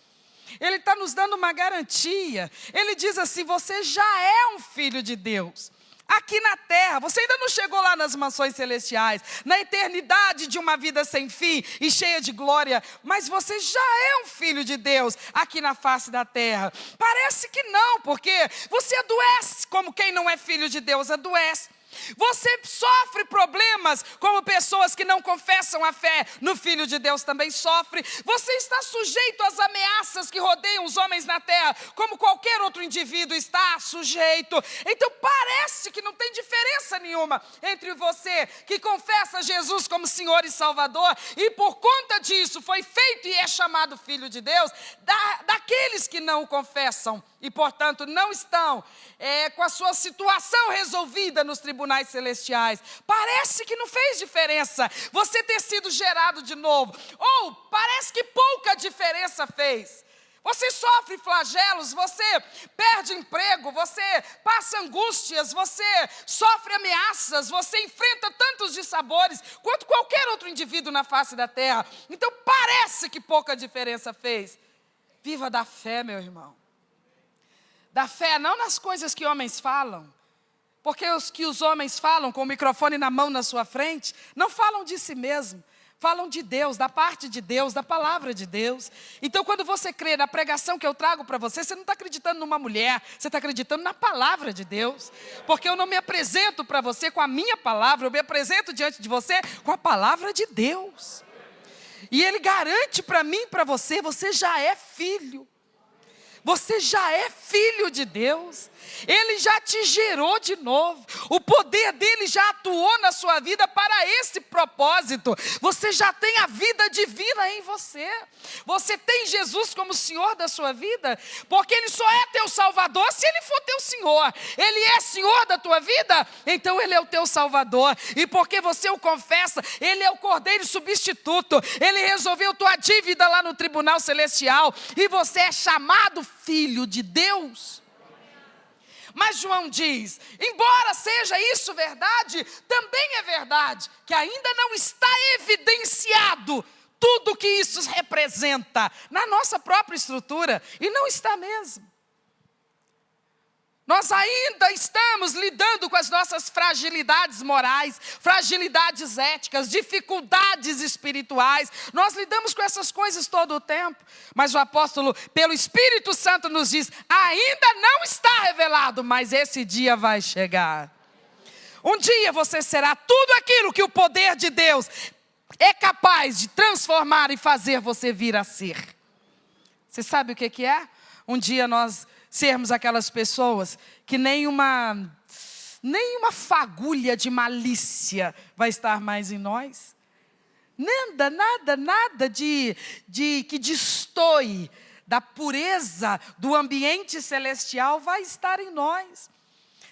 Ele está nos dando uma garantia. Ele diz assim: você já é um filho de Deus. Aqui na terra, você ainda não chegou lá nas mansões celestiais, na eternidade de uma vida sem fim e cheia de glória, mas você já é um filho de Deus aqui na face da terra. Parece que não, porque você adoece como quem não é filho de Deus adoece. Você sofre problemas como pessoas que não confessam a fé no Filho de Deus também sofrem. Você está sujeito às ameaças que rodeiam os homens na terra, como qualquer outro indivíduo está sujeito. Então parece que não tem diferença nenhuma entre você que confessa Jesus como Senhor e Salvador, e por conta disso foi feito e é chamado Filho de Deus, daqueles que não o confessam e portanto não estão com a sua situação resolvida nos tribunais celestiais. Parece que não fez diferença você ter sido gerado de novo, ou parece que pouca diferença fez. Você sofre flagelos, você perde emprego, você passa angústias, você sofre ameaças, você enfrenta tantos dissabores quanto qualquer outro indivíduo na face da terra. Então parece que pouca diferença fez. Viva da fé, meu irmão. Da fé não nas coisas que homens falam, porque os que os homens falam com o microfone na mão na sua frente, não falam de si mesmo, falam de Deus, da parte de Deus, da palavra de Deus. Então quando você crê na pregação que eu trago para você, você não está acreditando numa mulher, você está acreditando na palavra de Deus, porque eu não me apresento para você com a minha palavra, eu me apresento diante de você com a palavra de Deus. E Ele garante para mim e para você, você já é filho. Você já é filho de Deus. Ele já te gerou de novo. O poder dele já atuou na sua vida para esse propósito. Você já tem a vida divina em você. Você tem Jesus como Senhor da sua vida, porque Ele só é teu Salvador se Ele for teu Senhor. Ele é Senhor da tua vida, então Ele é o teu Salvador. E porque você o confessa, Ele é o Cordeiro substituto. Ele resolveu tua dívida lá no tribunal celestial, e você é chamado filho de Deus. Mas João diz, embora seja isso verdade, também é verdade que ainda não está evidenciado tudo que isso representa na nossa própria estrutura, e não está mesmo. Nós ainda estamos lidando com as nossas fragilidades morais, fragilidades éticas, dificuldades espirituais. Nós lidamos com essas coisas todo o tempo. Mas o apóstolo, pelo Espírito Santo, nos diz, ainda não está revelado, mas esse dia vai chegar. Um dia você será tudo aquilo que o poder de Deus é capaz de transformar e fazer você vir a ser. Você sabe o que é? Um dia nós sermos aquelas pessoas que nenhuma fagulha de malícia vai estar mais em nós. Nada que destoe da pureza do ambiente celestial vai estar em nós.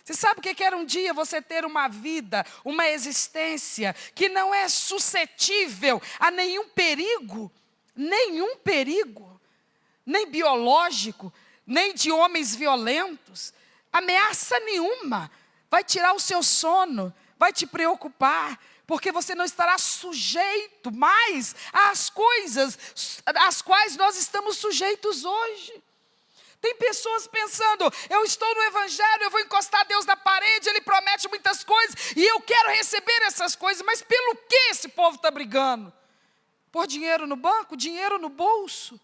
Você sabe o que era um dia você ter uma vida, uma existência que não é suscetível a nenhum perigo, nem biológico, nem de homens violentos, ameaça nenhuma, vai tirar o seu sono, vai te preocupar, porque você não estará sujeito mais às coisas às quais nós estamos sujeitos hoje. Tem pessoas pensando, eu estou no Evangelho, eu vou encostar Deus na parede, Ele promete muitas coisas, e eu quero receber essas coisas, mas pelo que esse povo está brigando? Por dinheiro no banco, dinheiro no bolso?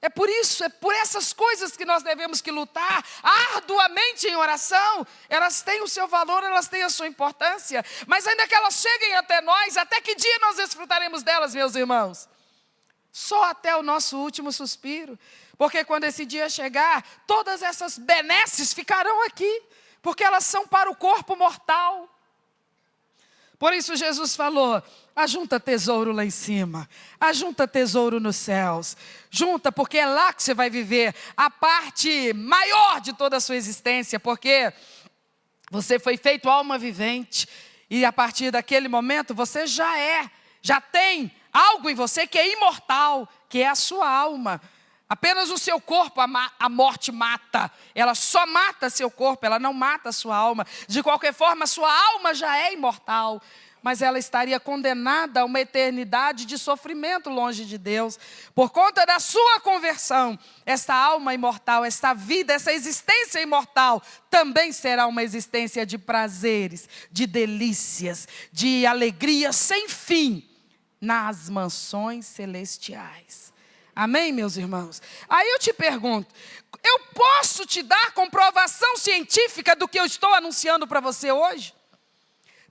É por isso, é por essas coisas que nós devemos que lutar arduamente em oração. Elas têm o seu valor, elas têm a sua importância, mas ainda que elas cheguem até nós, até que dia nós desfrutaremos delas, meus irmãos? Só até o nosso último suspiro, porque quando esse dia chegar, todas essas benesses ficarão aqui, porque elas são para o corpo mortal. Por isso Jesus falou, ajunta tesouro lá em cima, ajunta tesouro nos céus, junta, porque é lá que você vai viver a parte maior de toda a sua existência, porque você foi feito alma vivente, e a partir daquele momento você já tem algo em você que é imortal, que é a sua alma. Apenas o seu corpo a morte mata, ela só mata seu corpo, ela não mata a sua alma. De qualquer forma, a sua alma já é imortal, mas ela estaria condenada a uma eternidade de sofrimento longe de Deus. Por conta da sua conversão, esta alma imortal, esta vida, essa existência imortal, também será uma existência de prazeres, de delícias, de alegria sem fim, nas mansões celestiais. Amém, meus irmãos? Aí eu te pergunto, eu posso te dar comprovação científica do que eu estou anunciando para você hoje?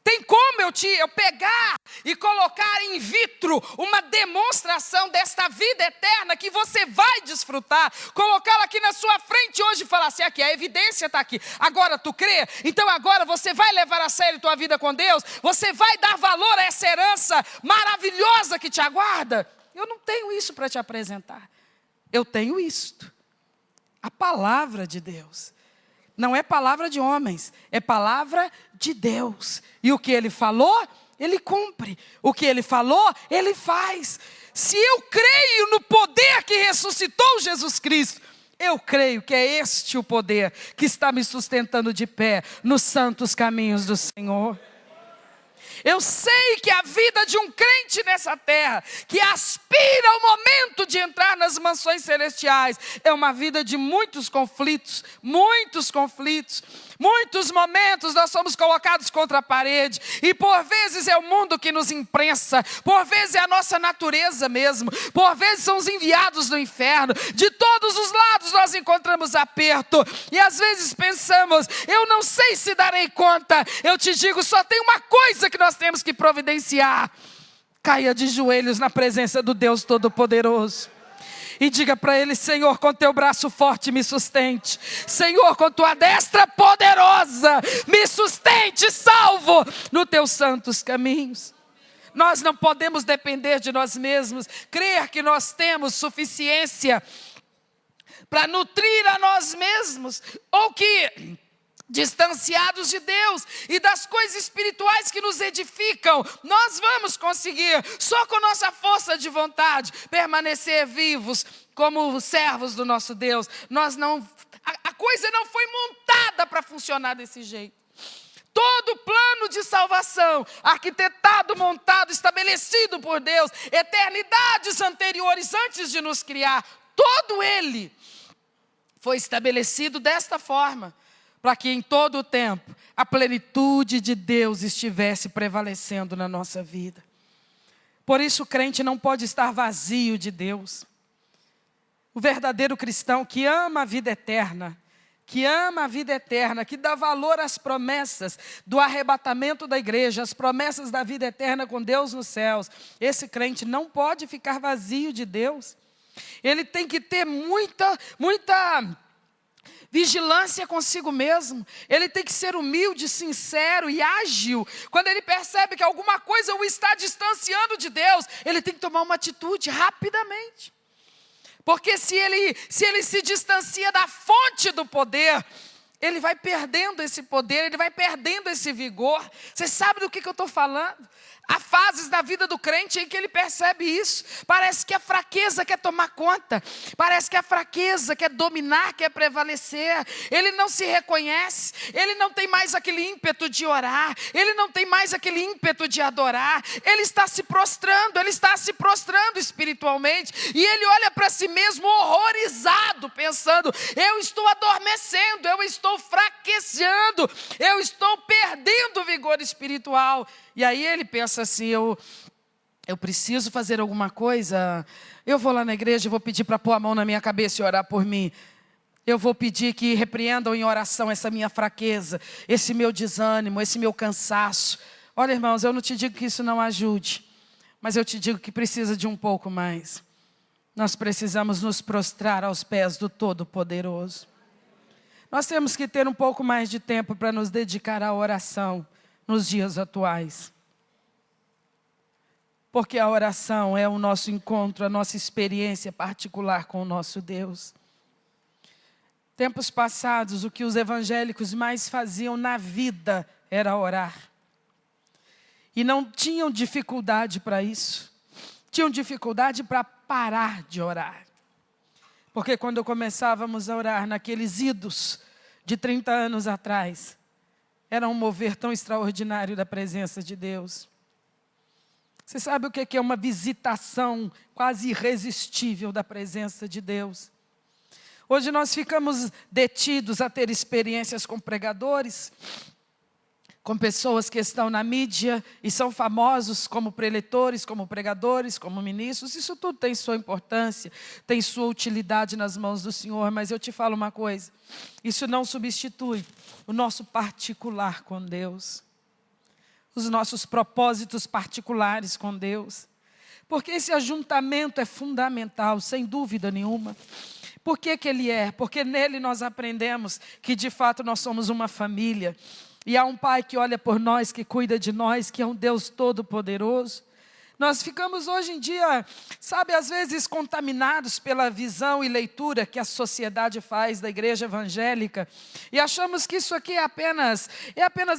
Tem como eu pegar e colocar in vitro uma demonstração desta vida eterna que você vai desfrutar, colocá-la aqui na sua frente hoje e falar assim, aqui, a evidência está aqui, agora tu crê? Então agora você vai levar a sério tua vida com Deus? Você vai dar valor a essa herança maravilhosa que te aguarda? Eu não tenho isso para te apresentar, eu tenho isto, a palavra de Deus. Não é palavra de homens, é palavra de Deus. E o que Ele falou, Ele cumpre. O que Ele falou, Ele faz. Se eu creio no poder que ressuscitou Jesus Cristo, eu creio que é este o poder que está me sustentando de pé nos santos caminhos do Senhor. Eu sei que a vida de um crente nessa terra, que aspira ao momento de entrar nas mansões celestiais, é uma vida de muitos conflitos, muitos momentos nós somos colocados contra a parede, e por vezes é o mundo que nos imprensa, por vezes é a nossa natureza mesmo, por vezes são os enviados do inferno, de todos os lados nós encontramos aperto, e às vezes pensamos, eu não sei se darei conta. Eu te digo, só tem uma coisa que nós temos que providenciar: caia de joelhos na presença do Deus Todo-Poderoso e diga para Ele, Senhor, com teu braço forte me sustente, Senhor, com tua destra poderosa me sustente, salvo no teus santos caminhos. Nós não podemos depender de nós mesmos, crer que nós temos suficiência para nutrir a nós mesmos, ou que distanciados de Deus e das coisas espirituais que nos edificam, nós vamos conseguir, só com nossa força de vontade, permanecer vivos como servos do nosso Deus. A coisa não foi montada para funcionar desse jeito. Todo o plano de salvação, arquitetado, montado, estabelecido por Deus, eternidades anteriores antes de nos criar, todo ele foi estabelecido desta forma, para que em todo o tempo a plenitude de Deus estivesse prevalecendo na nossa vida. Por isso o crente não pode estar vazio de Deus. O verdadeiro cristão que ama a vida eterna que ama a vida eterna, que dá valor às promessas do arrebatamento da igreja, as promessas da vida eterna com Deus nos céus, esse crente não pode ficar vazio de Deus. Ele tem que ter muita vigilância consigo mesmo. Ele tem que ser humilde, sincero e ágil. Quando ele percebe que alguma coisa o está distanciando de Deus, ele tem que tomar uma atitude rapidamente. Porque se ele se distancia da fonte do poder, ele vai perdendo esse poder, ele vai perdendo esse vigor. Você sabe do que eu estou falando? Há fases da vida do crente em que ele percebe isso. Parece que a fraqueza quer tomar conta. Parece que a fraqueza quer dominar, quer prevalecer. Ele não se reconhece. Ele não tem mais aquele ímpeto de orar. Ele não tem mais aquele ímpeto de adorar. Ele está se prostrando espiritualmente. E ele olha para si mesmo horrorizado, pensando: eu estou adormecendo, eu estou fraquejando, eu estou perdendo o vigor espiritual. E aí ele pensa assim: eu preciso fazer alguma coisa. Eu vou lá na igreja e vou pedir para pôr a mão na minha cabeça e orar por mim. Eu vou pedir que repreendam em oração essa minha fraqueza, esse meu desânimo, esse meu cansaço. Olha, irmãos, eu não te digo que isso não ajude, mas eu te digo que precisa de um pouco mais. Nós precisamos nos prostrar aos pés do Todo-Poderoso. Nós temos que ter um pouco mais de tempo para nos dedicar à oração nos dias atuais. Porque a oração é o nosso encontro, a nossa experiência particular com o nosso Deus. Tempos passados, o que os evangélicos mais faziam na vida era orar. E não tinham dificuldade para isso. Tinham dificuldade para parar de orar. Porque quando começávamos a orar naqueles idos de 30 anos atrás, era um mover tão extraordinário da presença de Deus. Você sabe o que é uma visitação quase irresistível da presença de Deus? Hoje nós ficamos detidos a ter experiências com pregadores, com pessoas que estão na mídia e são famosos como preletores, como pregadores, como ministros. Isso tudo tem sua importância, tem sua utilidade nas mãos do Senhor. Mas eu te falo uma coisa: isso não substitui o nosso particular com Deus, os nossos propósitos particulares com Deus. Porque esse ajuntamento é fundamental, sem dúvida nenhuma. Por que ele é? Porque nele nós aprendemos que de fato nós somos uma família. E há um Pai que olha por nós, que cuida de nós, que é um Deus todo-poderoso. Nós ficamos hoje em dia, sabe, às vezes contaminados pela visão e leitura que a sociedade faz da igreja evangélica. E achamos que isso aqui é apenas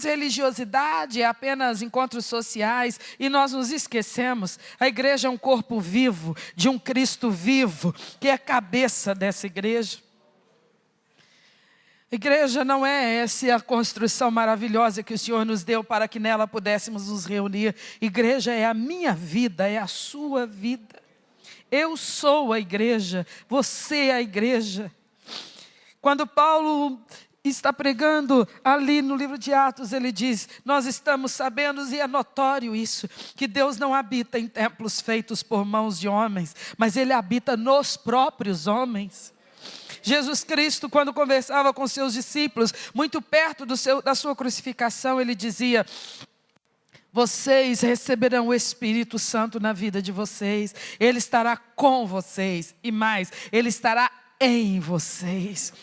religiosidade, é apenas encontros sociais. E nós nos esquecemos. A igreja é um corpo vivo, de um Cristo vivo, que é a cabeça dessa igreja. Igreja não é essa a construção maravilhosa que o Senhor nos deu para que nela pudéssemos nos reunir. Igreja é a minha vida, é a sua vida. Eu sou a igreja, você é a igreja. Quando Paulo está pregando ali no livro de Atos, ele diz: nós estamos sabendo, e é notório isso, que Deus não habita em templos feitos por mãos de homens, mas Ele habita nos próprios homens. Jesus Cristo, quando conversava com seus discípulos, muito perto da sua crucificação, ele dizia: vocês receberão o Espírito Santo na vida de vocês, Ele estará com vocês, e mais, Ele estará em vocês,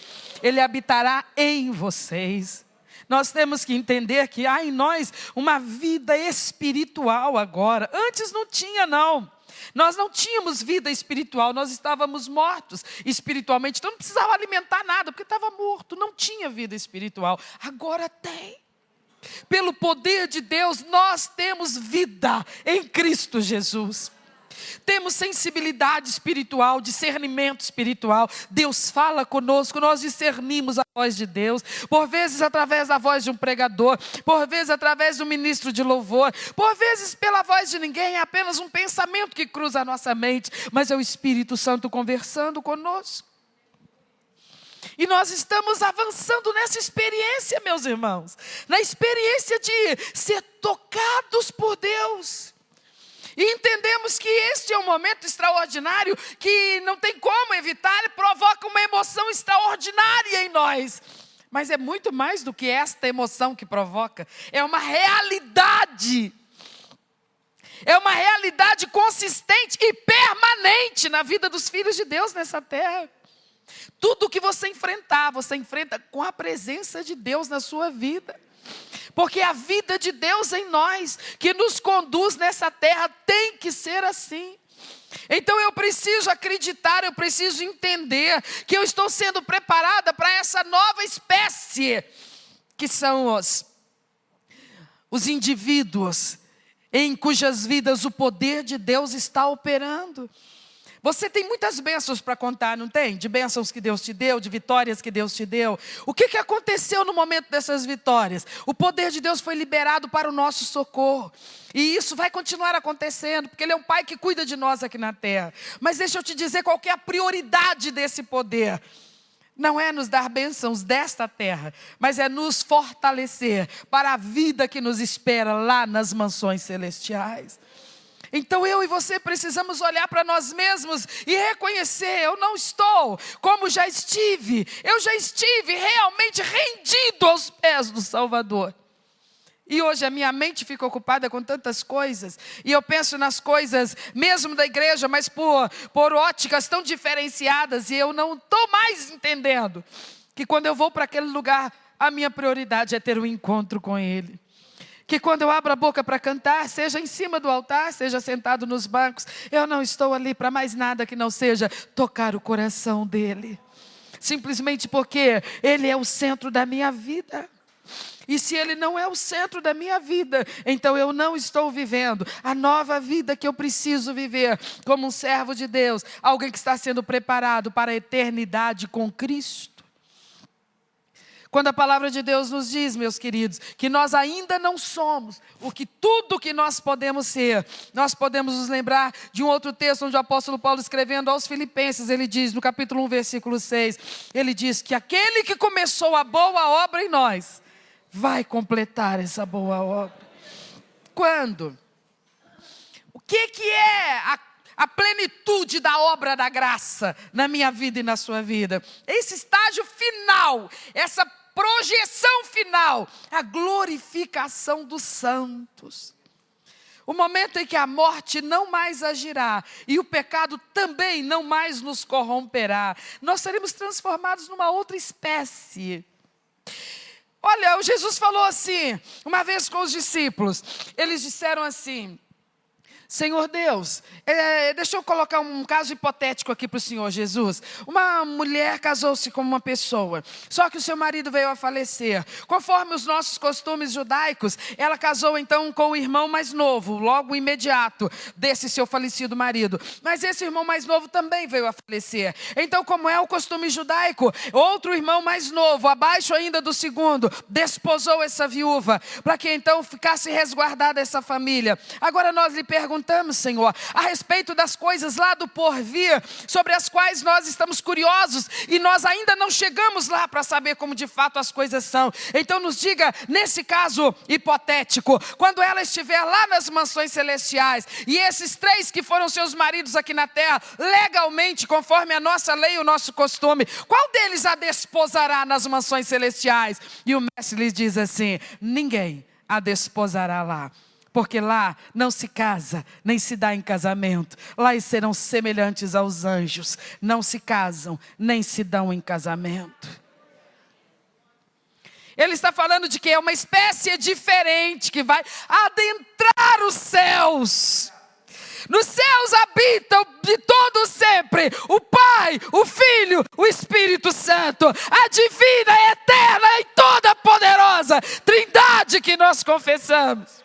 Ele habitará em vocês. Nós temos que entender que há em nós uma vida espiritual agora. Antes não tinha, não. Nós não tínhamos vida espiritual, nós estávamos mortos espiritualmente, então não precisava alimentar nada, porque estava morto, não tinha vida espiritual. Agora tem. Pelo poder de Deus, nós temos vida em Cristo Jesus. Temos sensibilidade espiritual, discernimento espiritual. Deus fala conosco, nós discernimos a voz de Deus. Por vezes através da voz de um pregador, por vezes através do ministro de louvor, por vezes pela voz de ninguém, é apenas um pensamento que cruza a nossa mente. Mas é o Espírito Santo conversando conosco. E nós estamos avançando nessa experiência, meus irmãos. Na experiência de ser tocados por Deus. E entendemos que este é um momento extraordinário que não tem como evitar, ele provoca uma emoção extraordinária em nós. Mas é muito mais do que esta emoção que provoca, é uma realidade. É uma realidade consistente e permanente na vida dos filhos de Deus nessa terra. Tudo que você enfrenta com a presença de Deus na sua vida. Porque a vida de Deus em nós, que nos conduz nessa terra, tem que ser assim. Então eu preciso acreditar, eu preciso entender que eu estou sendo preparada para essa nova espécie, que são os indivíduos em cujas vidas o poder de Deus está operando. Você tem muitas bênçãos para contar, não tem? De bênçãos que Deus te deu, de vitórias que Deus te deu. O que aconteceu no momento dessas vitórias? O poder de Deus foi liberado para o nosso socorro. E isso vai continuar acontecendo, porque Ele é um Pai que cuida de nós aqui na terra. Mas deixa eu te dizer qual que é a prioridade desse poder. Não é nos dar bênçãos desta terra, mas é nos fortalecer para a vida que nos espera lá nas mansões celestiais. Então eu e você precisamos olhar para nós mesmos e reconhecer, eu não estou como já estive. Eu já estive realmente rendido aos pés do Salvador. E hoje a minha mente fica ocupada com tantas coisas. E eu penso nas coisas mesmo da igreja, mas por óticas tão diferenciadas. E eu não estou mais entendendo que quando eu vou para aquele lugar, a minha prioridade é ter um encontro com Ele. Que quando eu abro a boca para cantar, seja em cima do altar, seja sentado nos bancos, eu não estou ali para mais nada que não seja tocar o coração dEle. Simplesmente porque Ele é o centro da minha vida. E se Ele não é o centro da minha vida, então eu não estou vivendo a nova vida que eu preciso viver como um servo de Deus, alguém que está sendo preparado para a eternidade com Cristo. Quando a palavra de Deus nos diz, meus queridos, que nós ainda não somos tudo que nós podemos ser, nós podemos nos lembrar de um outro texto onde o apóstolo Paulo, escrevendo aos Filipenses, ele diz, no capítulo 1, versículo 6, ele diz que aquele que começou a boa obra em nós, vai completar essa boa obra. Quando? O que é a plenitude da obra da graça na minha vida e na sua vida? Esse estágio final, essa projeção final, a glorificação dos santos. O momento em que a morte não mais agirá e o pecado também não mais nos corromperá. Nós seremos transformados numa outra espécie. Olha, o Jesus falou assim, uma vez com os discípulos, eles disseram assim: Senhor Deus, deixa eu colocar um caso hipotético aqui para o Senhor Jesus. Uma mulher casou-se com uma pessoa, só que o seu marido veio a falecer. Conforme os nossos costumes judaicos, ela casou então com o irmão mais novo, logo imediato desse seu falecido marido. Mas esse irmão mais novo também veio a falecer. Então, como é o costume judaico, outro irmão mais novo, abaixo ainda do segundo, desposou essa viúva, para que então ficasse resguardada essa família. Agora nós lhe perguntamos, Senhor, a respeito das coisas lá do porvir, sobre as quais nós estamos curiosos e nós ainda não chegamos lá para saber como de fato as coisas são. Então nos diga, nesse caso hipotético, quando ela estiver lá nas mansões celestiais e esses 3 que foram seus maridos aqui na terra, legalmente, conforme a nossa lei e o nosso costume, qual deles a desposará nas mansões celestiais? E o mestre lhes diz assim: ninguém a desposará lá. Porque lá não se casa, nem se dá em casamento. Lá eles serão semelhantes aos anjos. Não se casam, nem se dão em casamento. Ele está falando de que é uma espécie diferente que vai adentrar os céus. Nos céus habitam de todo sempre o Pai, o Filho, o Espírito Santo. A divina, eterna e toda poderosa Trindade que nós confessamos.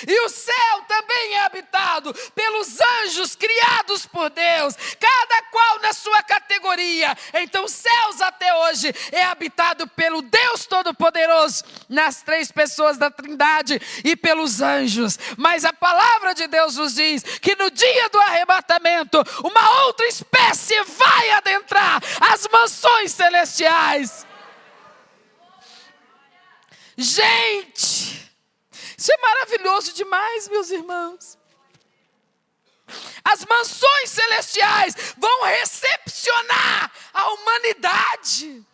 E o céu também é habitado pelos anjos criados por Deus, cada qual na sua categoria. Então os céus até hoje é habitado pelo Deus Todo-Poderoso, nas 3 pessoas da Trindade e pelos anjos. Mas a palavra de Deus nos diz que no dia do arrebatamento, uma outra espécie vai adentrar as mansões celestiais. Gente! Isso é maravilhoso demais, meus irmãos. As mansões celestiais vão recepcionar a humanidade.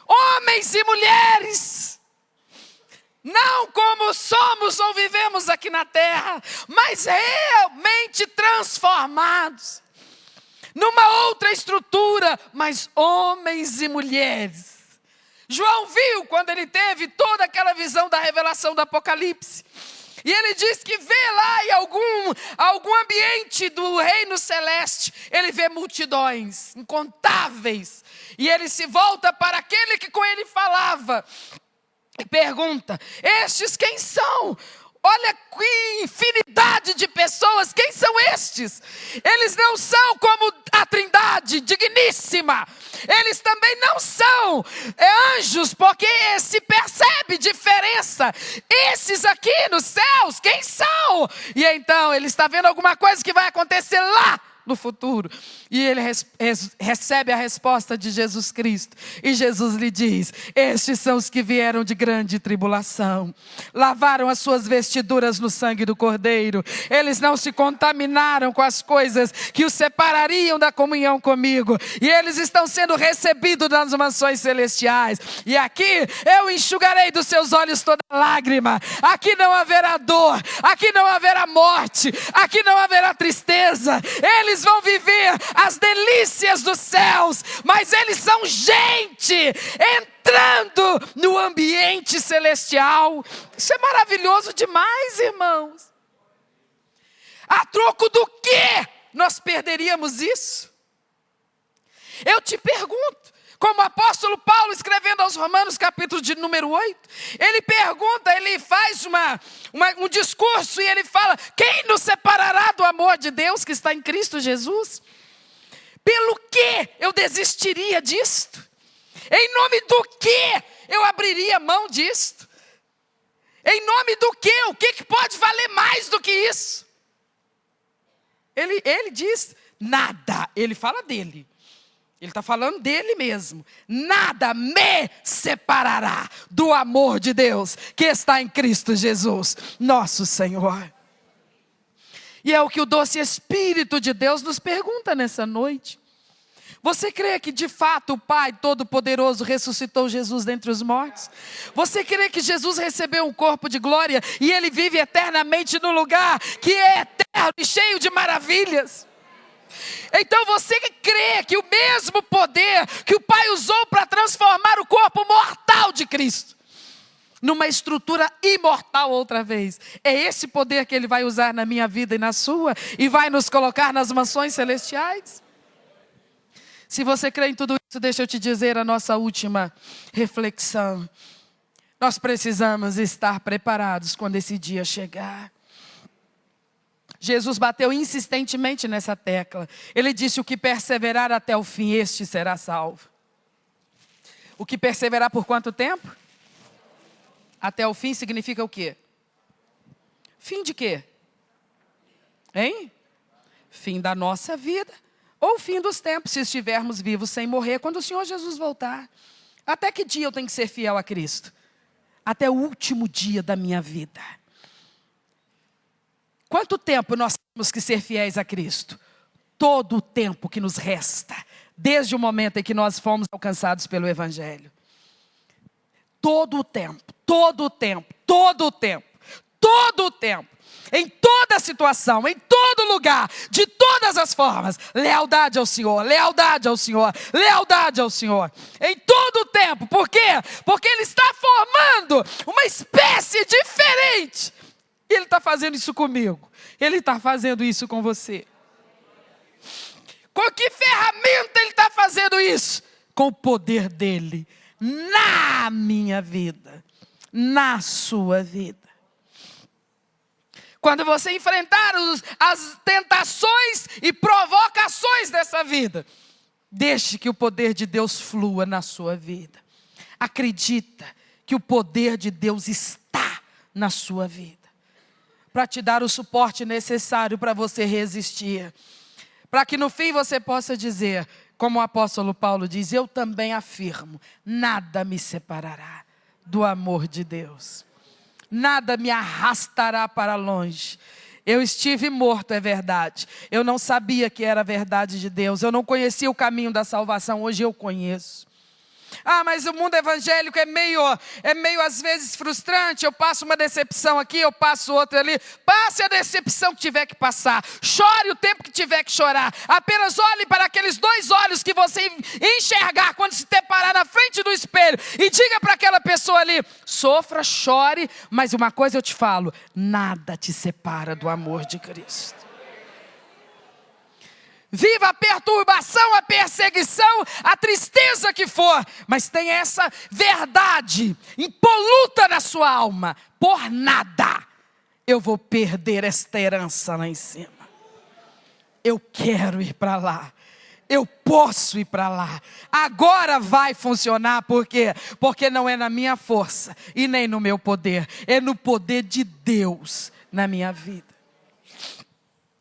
Homens e mulheres, não como somos ou vivemos aqui na terra, mas realmente transformados. Numa outra estrutura, mas homens e mulheres. João viu quando ele teve toda aquela visão da revelação do Apocalipse. E ele diz que vê lá em algum ambiente do reino celeste, ele vê multidões incontáveis. E ele se volta para aquele que com ele falava e pergunta: estes quem são? Olha que infinidade de pessoas, quem são estes? Eles não são como a Trindade digníssima. Eles também não são anjos, porque se percebe diferença. Esses aqui nos céus, quem são? E então ele está vendo alguma coisa que vai acontecer lá no futuro. E ele recebe a resposta de Jesus Cristo. E Jesus lhe diz: estes são os que vieram de grande tribulação. Lavaram as suas vestiduras no sangue do Cordeiro. Eles não se contaminaram com as coisas que os separariam da comunhão comigo. E eles estão sendo recebidos nas mansões celestiais. E aqui eu enxugarei dos seus olhos toda lágrima. Aqui não haverá dor. Aqui não haverá morte. Aqui não haverá tristeza. Eles vão viver as delícias dos céus, mas eles são gente entrando no ambiente celestial. Isso é maravilhoso demais, irmãos. A troco do quê nós perderíamos isso? Eu te pergunto, como o apóstolo Paulo escrevendo aos Romanos, capítulo de número 8, ele pergunta, ele faz um discurso e ele fala: quem nos separará do amor de Deus que está em Cristo Jesus? Pelo que eu desistiria disto? Em nome do que eu abriria mão disto? Em nome do que? O que pode valer mais do que isso? Ele diz: nada. Ele fala dele. Ele está falando dele mesmo. Nada me separará do amor de Deus que está em Cristo Jesus, nosso Senhor. E é o que o doce Espírito de Deus nos pergunta nessa noite. Você crê que de fato o Pai Todo-Poderoso ressuscitou Jesus dentre os mortos? Você crê que Jesus recebeu um corpo de glória e Ele vive eternamente no lugar que é eterno e cheio de maravilhas? Então você crê que o mesmo poder que o Pai usou para transformar o corpo mortal de Cristo numa estrutura imortal outra vez, é esse poder que Ele vai usar na minha vida e na sua, e vai nos colocar nas mansões celestiais? Se você crê em tudo isso, deixa eu te dizer a nossa última reflexão. Nós precisamos estar preparados quando esse dia chegar. Jesus bateu insistentemente nessa tecla. Ele disse: o que perseverar até o fim, este será salvo. O que perseverar por quanto tempo? Até o fim significa o quê? Fim de quê? Hein? Fim da nossa vida. Ou fim dos tempos, se estivermos vivos sem morrer, quando o Senhor Jesus voltar. Até que dia eu tenho que ser fiel a Cristo? Até o último dia da minha vida. Quanto tempo nós temos que ser fiéis a Cristo? Todo o tempo que nos resta, desde o momento em que nós fomos alcançados pelo Evangelho. Todo o tempo, todo o tempo, todo o tempo, todo o tempo. Em toda situação, em todo lugar, de todas as formas, lealdade ao Senhor, lealdade ao Senhor, lealdade ao Senhor. Em todo o tempo, por quê? Porque Ele está formando uma espécie diferente. E Ele está fazendo isso comigo, Ele está fazendo isso com você. Com que ferramenta Ele está fazendo isso? Com o poder dEle, na minha vida, na sua vida. Quando você enfrentar as tentações e provocações dessa vida, deixe que o poder de Deus flua na sua vida. Acredita que o poder de Deus está na sua vida, para te dar o suporte necessário para você resistir. Para que no fim você possa dizer, como o apóstolo Paulo diz: eu também afirmo, nada me separará do amor de Deus. Nada me arrastará para longe. Eu estive morto, é verdade. Eu não sabia que era a verdade de Deus. Eu não conhecia o caminho da salvação. Hoje eu conheço. Ah, mas o mundo evangélico é meio às vezes frustrante. Eu passo uma decepção aqui, eu passo outra ali. Passe a decepção que tiver que passar. Chore o tempo que tiver que chorar. Apenas olhe para aqueles 2 olhos que você enxergar quando se deparar na frente do espelho. E diga para aquela pessoa ali, sofra, chore, mas uma coisa eu te falo, nada te separa do amor de Cristo. Viva a perturbação, a perseguição, a tristeza que for, mas tenha essa verdade impoluta na sua alma. Por nada eu vou perder esta herança lá em cima. Eu quero ir para lá. Eu posso ir para lá. Agora vai funcionar, por quê? Porque não é na minha força e nem no meu poder. É no poder de Deus na minha vida.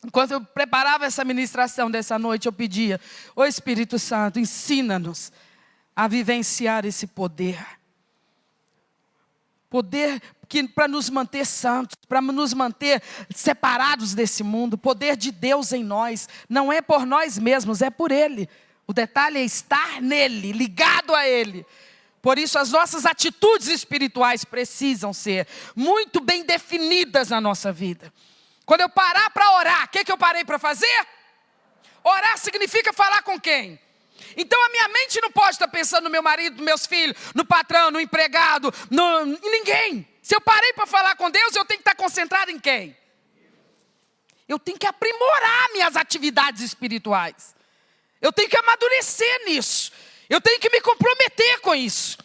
Enquanto eu preparava essa ministração dessa noite, eu pedia, ô Espírito Santo, ensina-nos a vivenciar esse poder. Poder para nos manter santos, para nos manter separados desse mundo. Poder de Deus em nós, não é por nós mesmos, é por Ele. O detalhe é estar nele, ligado a Ele. Por isso as nossas atitudes espirituais precisam ser muito bem definidas na nossa vida. Quando eu parar para orar, o que eu parei para fazer? Orar significa falar com quem? Então a minha mente não pode estar pensando no meu marido, nos meus filhos, no patrão, no empregado, em ninguém. Se eu parei para falar com Deus, eu tenho que estar concentrado em quem? Eu tenho que aprimorar minhas atividades espirituais. Eu tenho que amadurecer nisso. Eu tenho que me comprometer com isso.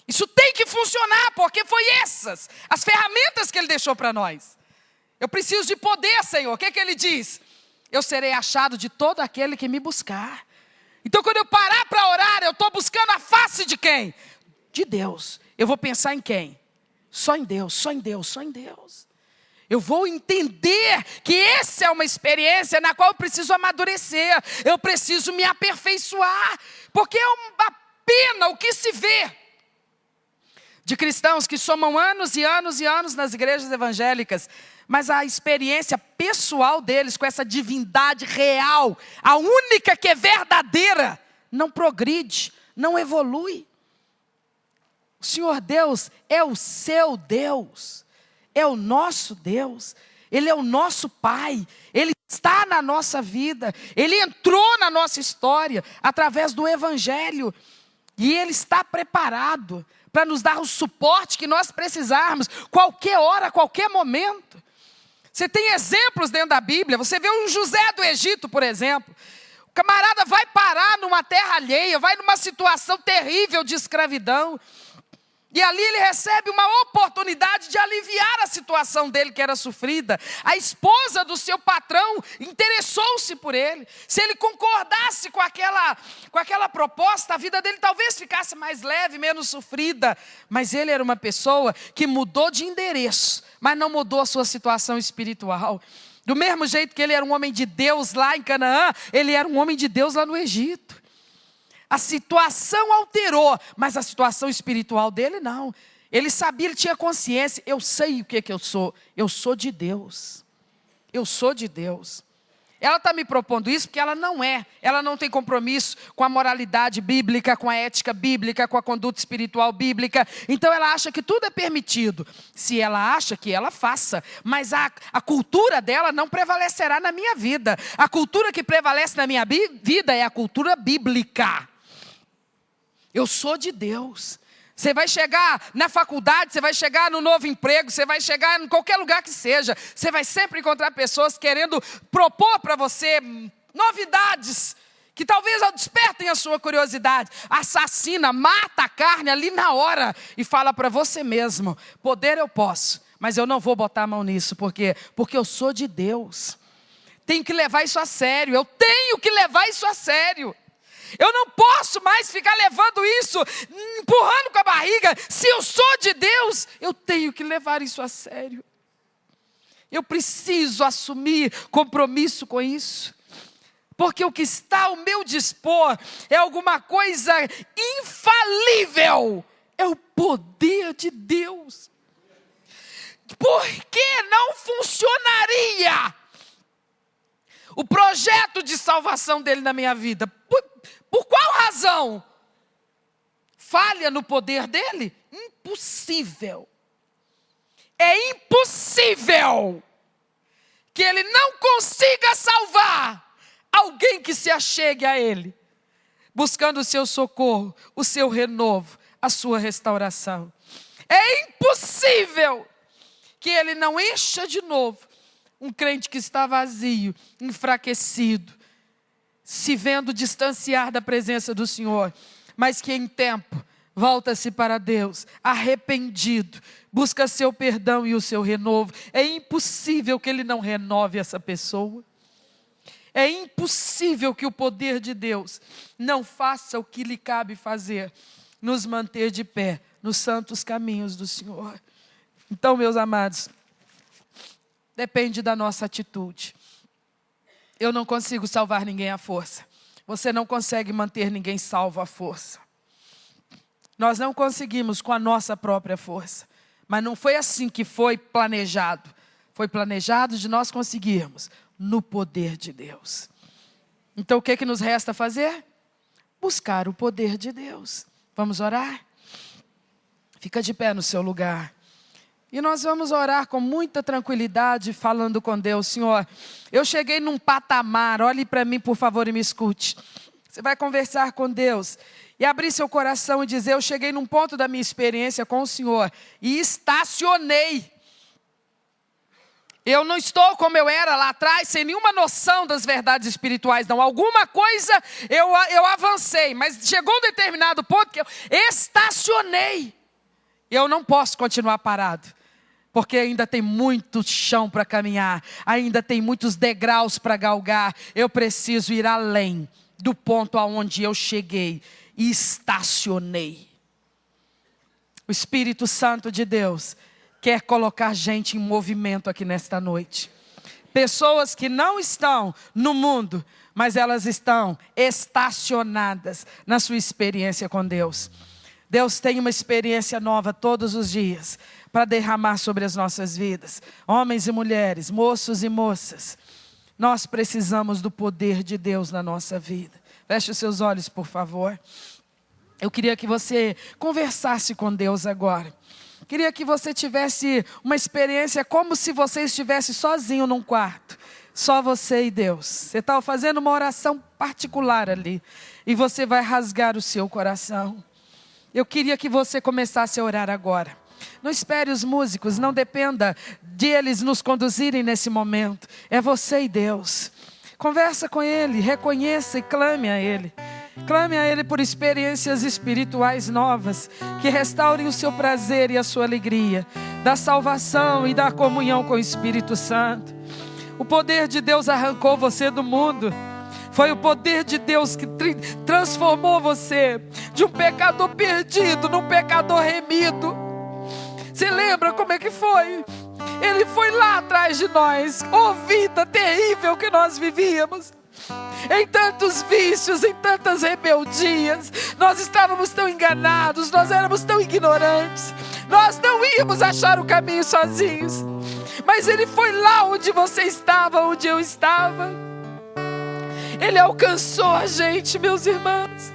Isso tem que funcionar, porque foi essas as ferramentas que Ele deixou para nós. Eu preciso de poder, Senhor. O que Ele diz? Eu serei achado de todo aquele que me buscar. Então, quando eu parar para orar, eu estou buscando a face de quem? De Deus. Eu vou pensar em quem? Só em Deus, só em Deus, só em Deus. Eu vou entender que essa é uma experiência na qual eu preciso amadurecer. Eu preciso me aperfeiçoar. Porque é uma pena o que se vê de cristãos que somam anos e anos e anos nas igrejas evangélicas, mas a experiência pessoal deles com essa divindade real, a única que é verdadeira, não progride, não evolui. O Senhor Deus é o seu Deus, é o nosso Deus, Ele é o nosso Pai, Ele está na nossa vida, Ele entrou na nossa história através do Evangelho, e Ele está preparado para nos dar o suporte que nós precisarmos, qualquer hora, qualquer momento. Você tem exemplos dentro da Bíblia, você vê um José do Egito, por exemplo. O camarada vai parar numa terra alheia, vai numa situação terrível de escravidão. E ali ele recebe uma oportunidade de aliviar a situação dele que era sofrida. A esposa do seu patrão interessou-se por ele. Se ele concordasse com aquela proposta, a vida dele talvez ficasse mais leve, menos sofrida. Mas ele era uma pessoa que mudou de endereço, mas não mudou a sua situação espiritual. Do mesmo jeito que ele era um homem de Deus lá em Canaã, ele era um homem de Deus lá no Egito. A situação alterou, mas a situação espiritual dele não. Ele sabia, ele tinha consciência. Eu sei o que eu sou. Eu sou de Deus. Eu sou de Deus. Ela está me propondo isso porque ela não é. Ela não tem compromisso com a moralidade bíblica, com a ética bíblica, com a conduta espiritual bíblica. Então ela acha que tudo é permitido. Se ela acha que ela faça. Mas a cultura dela não prevalecerá na minha vida. A cultura que prevalece na minha vida é a cultura bíblica. Eu sou de Deus. Você vai chegar na faculdade, você vai chegar no novo emprego, você vai chegar em qualquer lugar que seja. Você vai sempre encontrar pessoas querendo propor para você novidades que talvez despertem a sua curiosidade. Assassina, mata a carne ali na hora e fala para você mesmo: poder eu posso, mas eu não vou botar a mão nisso. Por quê? Porque eu sou de Deus. Tenho que levar isso a sério. Eu tenho que levar isso a sério. Eu não posso mais ficar levando isso, empurrando com a barriga. Se eu sou de Deus, eu tenho que levar isso a sério. Eu preciso assumir compromisso com isso. Porque o que está ao meu dispor é alguma coisa infalível. É o poder de Deus. Por que não funcionaria o projeto de salvação dele na minha vida? Por qual razão? Falha no poder dele? Impossível. É impossível que ele não consiga salvar alguém que se achegue a ele, buscando o seu socorro, o seu renovo, a sua restauração. É impossível que ele não encha de novo um crente que está vazio, enfraquecido, se vendo distanciar da presença do Senhor, mas que em tempo volta-se para Deus, arrependido, busca seu perdão e o seu renovo. É impossível que ele não renove essa pessoa. É impossível que o poder de Deus não faça o que lhe cabe fazer, nos manter de pé nos santos caminhos do Senhor. Então, meus amados, depende da nossa atitude. Eu não consigo salvar ninguém à força. Você não consegue manter ninguém salvo à força. Nós não conseguimos com a nossa própria força. Mas não foi assim que foi planejado. Foi planejado de nós conseguirmos no poder de Deus. Então o que nos resta fazer? Buscar o poder de Deus. Vamos orar? Fica de pé no seu lugar. E nós vamos orar com muita tranquilidade, falando com Deus. Senhor, eu cheguei num patamar, olhe para mim por favor e me escute. Você vai conversar com Deus e abrir seu coração e dizer: eu cheguei num ponto da minha experiência com o Senhor e estacionei. Eu não estou como eu era lá atrás, sem nenhuma noção das verdades espirituais, não. Alguma coisa eu avancei, mas chegou um determinado ponto que eu estacionei. Eu não posso continuar parado, porque ainda tem muito chão para caminhar, ainda tem muitos degraus para galgar. Eu preciso ir além do ponto aonde eu cheguei e estacionei. O Espírito Santo de Deus quer colocar gente em movimento aqui nesta noite. Pessoas que não estão no mundo, mas elas estão estacionadas na sua experiência com Deus. Deus tem uma experiência nova todos os dias para derramar sobre as nossas vidas. Homens e mulheres, moços e moças, nós precisamos do poder de Deus na nossa vida. Feche os seus olhos, por favor. Eu queria que você conversasse com Deus agora. Queria que você tivesse uma experiência como se você estivesse sozinho num quarto. Só você e Deus. Você está fazendo uma oração particular ali. E você vai rasgar o seu coração. Eu queria que você começasse a orar agora. Não espere os músicos, não dependa de eles nos conduzirem nesse momento. É você e Deus. Conversa com Ele, reconheça e clame a Ele. Clame a Ele por experiências espirituais novas, que restaurem o seu prazer e a sua alegria, da salvação e da comunhão com o Espírito Santo. O poder de Deus arrancou você do mundo. Foi o poder de Deus que transformou você de um pecador perdido num pecador remido. Você lembra como é que foi? Ele foi lá atrás de nós. Oh, vida terrível que nós vivíamos. Em tantos vícios, em tantas rebeldias. Nós estávamos tão enganados, nós éramos tão ignorantes. Nós não íamos achar o caminho sozinhos. Mas Ele foi lá onde você estava, onde eu estava. Ele alcançou a gente, meus irmãos.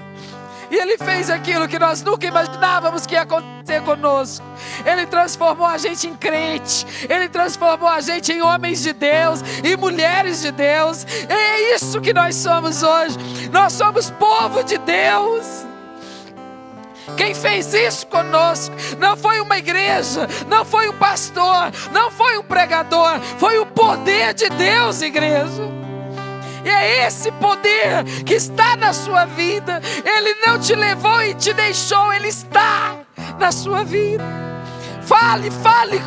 E Ele fez aquilo que nós nunca imaginávamos que ia acontecer conosco. Ele transformou a gente em crente. Ele transformou a gente em homens de Deus e mulheres de Deus. E é isso que nós somos hoje. Nós somos povo de Deus. Quem fez isso conosco não foi uma igreja, não foi um pastor, não foi um pregador. Foi o poder de Deus, igreja. E é esse poder que está na sua vida. Ele não te levou e te deixou. Ele está na sua vida. Fale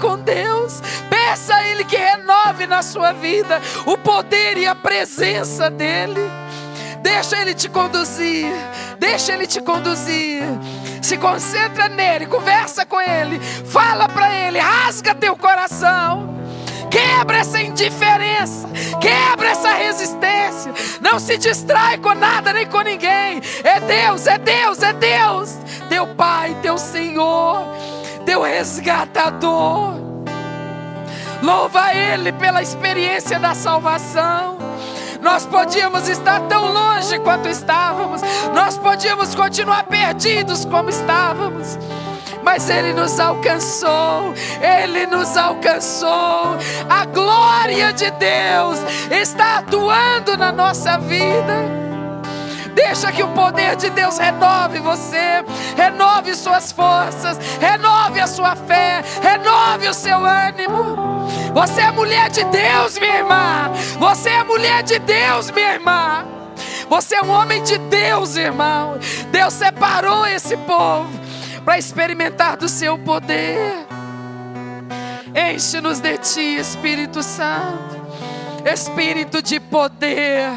com Deus. Peça a Ele que renove na sua vida o poder e a presença dEle. Deixa Ele te conduzir. Deixa Ele te conduzir. Se concentra nele, conversa com Ele. Fala para Ele, rasga teu coração. Quebra essa indiferença, quebra essa resistência. Não se distrai com nada nem com ninguém. É Deus, é Deus, é Deus. Teu Pai, teu Senhor, teu resgatador. Louva Ele pela experiência da salvação. Nós podíamos estar tão longe quanto estávamos, nós podíamos continuar perdidos como estávamos, mas Ele nos alcançou, Ele nos alcançou. A glória de Deus está atuando na nossa vida. Deixa que o poder de Deus renove você, renove suas forças, renove a sua fé, renove o seu ânimo. Você é mulher de Deus, minha irmã. Você é mulher de Deus, minha irmã. Você é um homem de Deus, irmão. Deus separou esse povo para experimentar do seu poder. Enche-nos de Ti, Espírito Santo. Espírito de poder,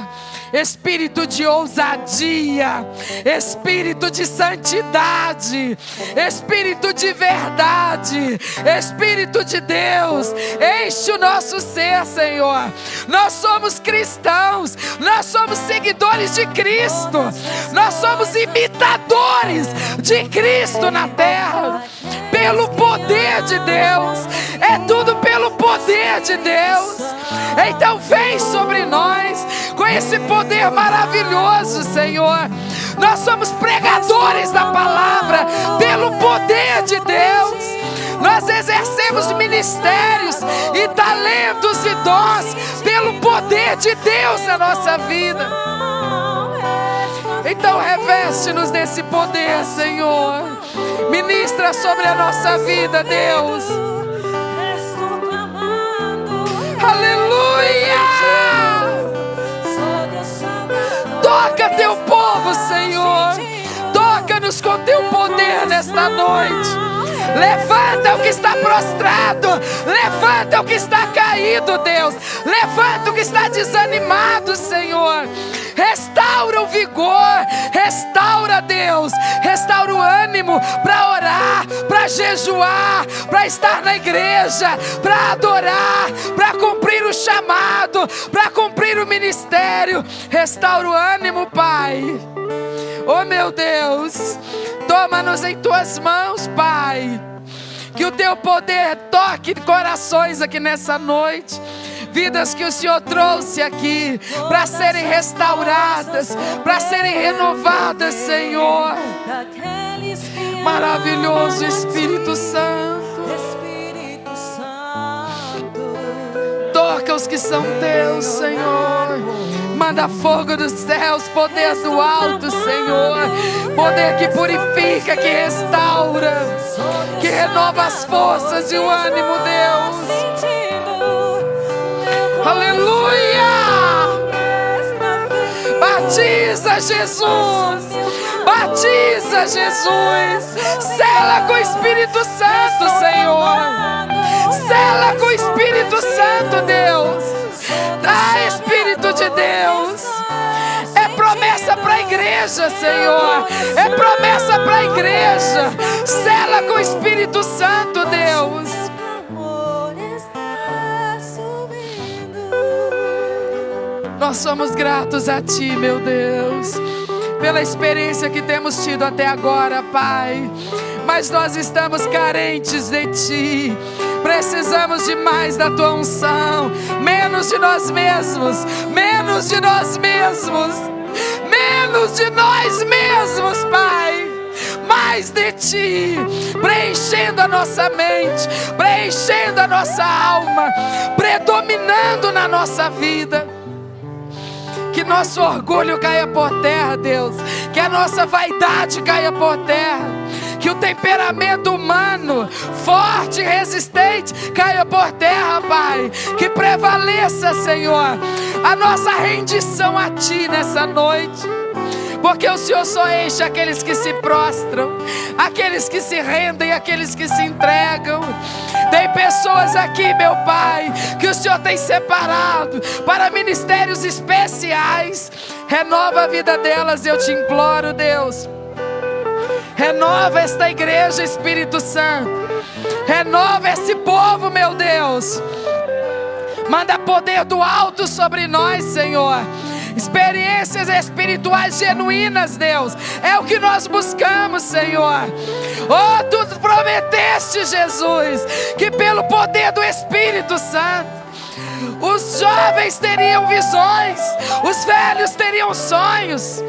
espírito de ousadia, espírito de santidade, espírito de verdade, Espírito de Deus, enche o nosso ser, Senhor. Nós somos cristãos, nós somos seguidores de Cristo, nós somos imitadores de Cristo na terra, pelo poder de Deus, é tudo pelo poder de Deus. Então vem sobre nós com esse poder maravilhoso, Senhor. Nós somos pregadores da palavra pelo poder de Deus. Nós exercemos ministérios e talentos e dons pelo poder de Deus na nossa vida. Então reveste-nos desse poder, Senhor. Ministra sobre a nossa vida, Deus. Aleluia! Toca teu povo, Senhor. Toca-nos com teu poder nesta noite. Levanta o que está prostrado, levanta o que está caído, Deus. Levanta o que está desanimado, Senhor. Restaura o vigor, restaura, Deus, restaura o ânimo para orar, para jejuar, para estar na igreja, para adorar, para cumprir o chamado, para cumprir o ministério. Restaura o ânimo, Pai. Oh, meu Deus, toma-nos em Tuas mãos, Pai. Que o Teu poder toque corações aqui nessa noite. Vidas que o Senhor trouxe aqui para serem restauradas, para serem renovadas, Senhor. Maravilhoso Espírito Santo. Toca os que são Teus, Senhor. Manda fogo dos céus, poder do alto, Senhor. Poder que purifica, que restaura, que renova as forças e o ânimo, Deus. Aleluia! Batiza, Jesus! Batiza, Jesus! Sela com o Espírito Santo, Senhor! Sela com o Espírito Santo, Deus! Dá, Espírito de Deus! É promessa para a igreja, Senhor! É promessa para a igreja! Sela com o Espírito Santo, Deus! Nós somos gratos a Ti, meu Deus, pela experiência que temos tido até agora, Pai. Mas nós estamos carentes de Ti. Precisamos de mais da Tua unção. Menos de nós mesmos. Menos de nós mesmos. Menos de nós mesmos, Pai. Mais de Ti, preenchendo a nossa mente, preenchendo a nossa alma, predominando na nossa vida. Que nosso orgulho caia por terra, Deus. Que a nossa vaidade caia por terra. Que o temperamento humano, forte e resistente, caia por terra, Pai. Que prevaleça, Senhor, a nossa rendição a Ti nessa noite. Porque o Senhor só enche aqueles que se prostram, aqueles que se rendem, aqueles que se entregam. Tem pessoas aqui, meu Pai, que o Senhor tem separado para ministérios especiais. Renova a vida delas, eu te imploro, Deus. Renova esta igreja, Espírito Santo. Renova esse povo, meu Deus. Manda poder do alto sobre nós, Senhor. Experiências espirituais genuínas, Deus, é o que nós buscamos, Senhor. Oh, Tu prometeste, Jesus, que pelo poder do Espírito Santo, os jovens teriam visões, os velhos teriam sonhos.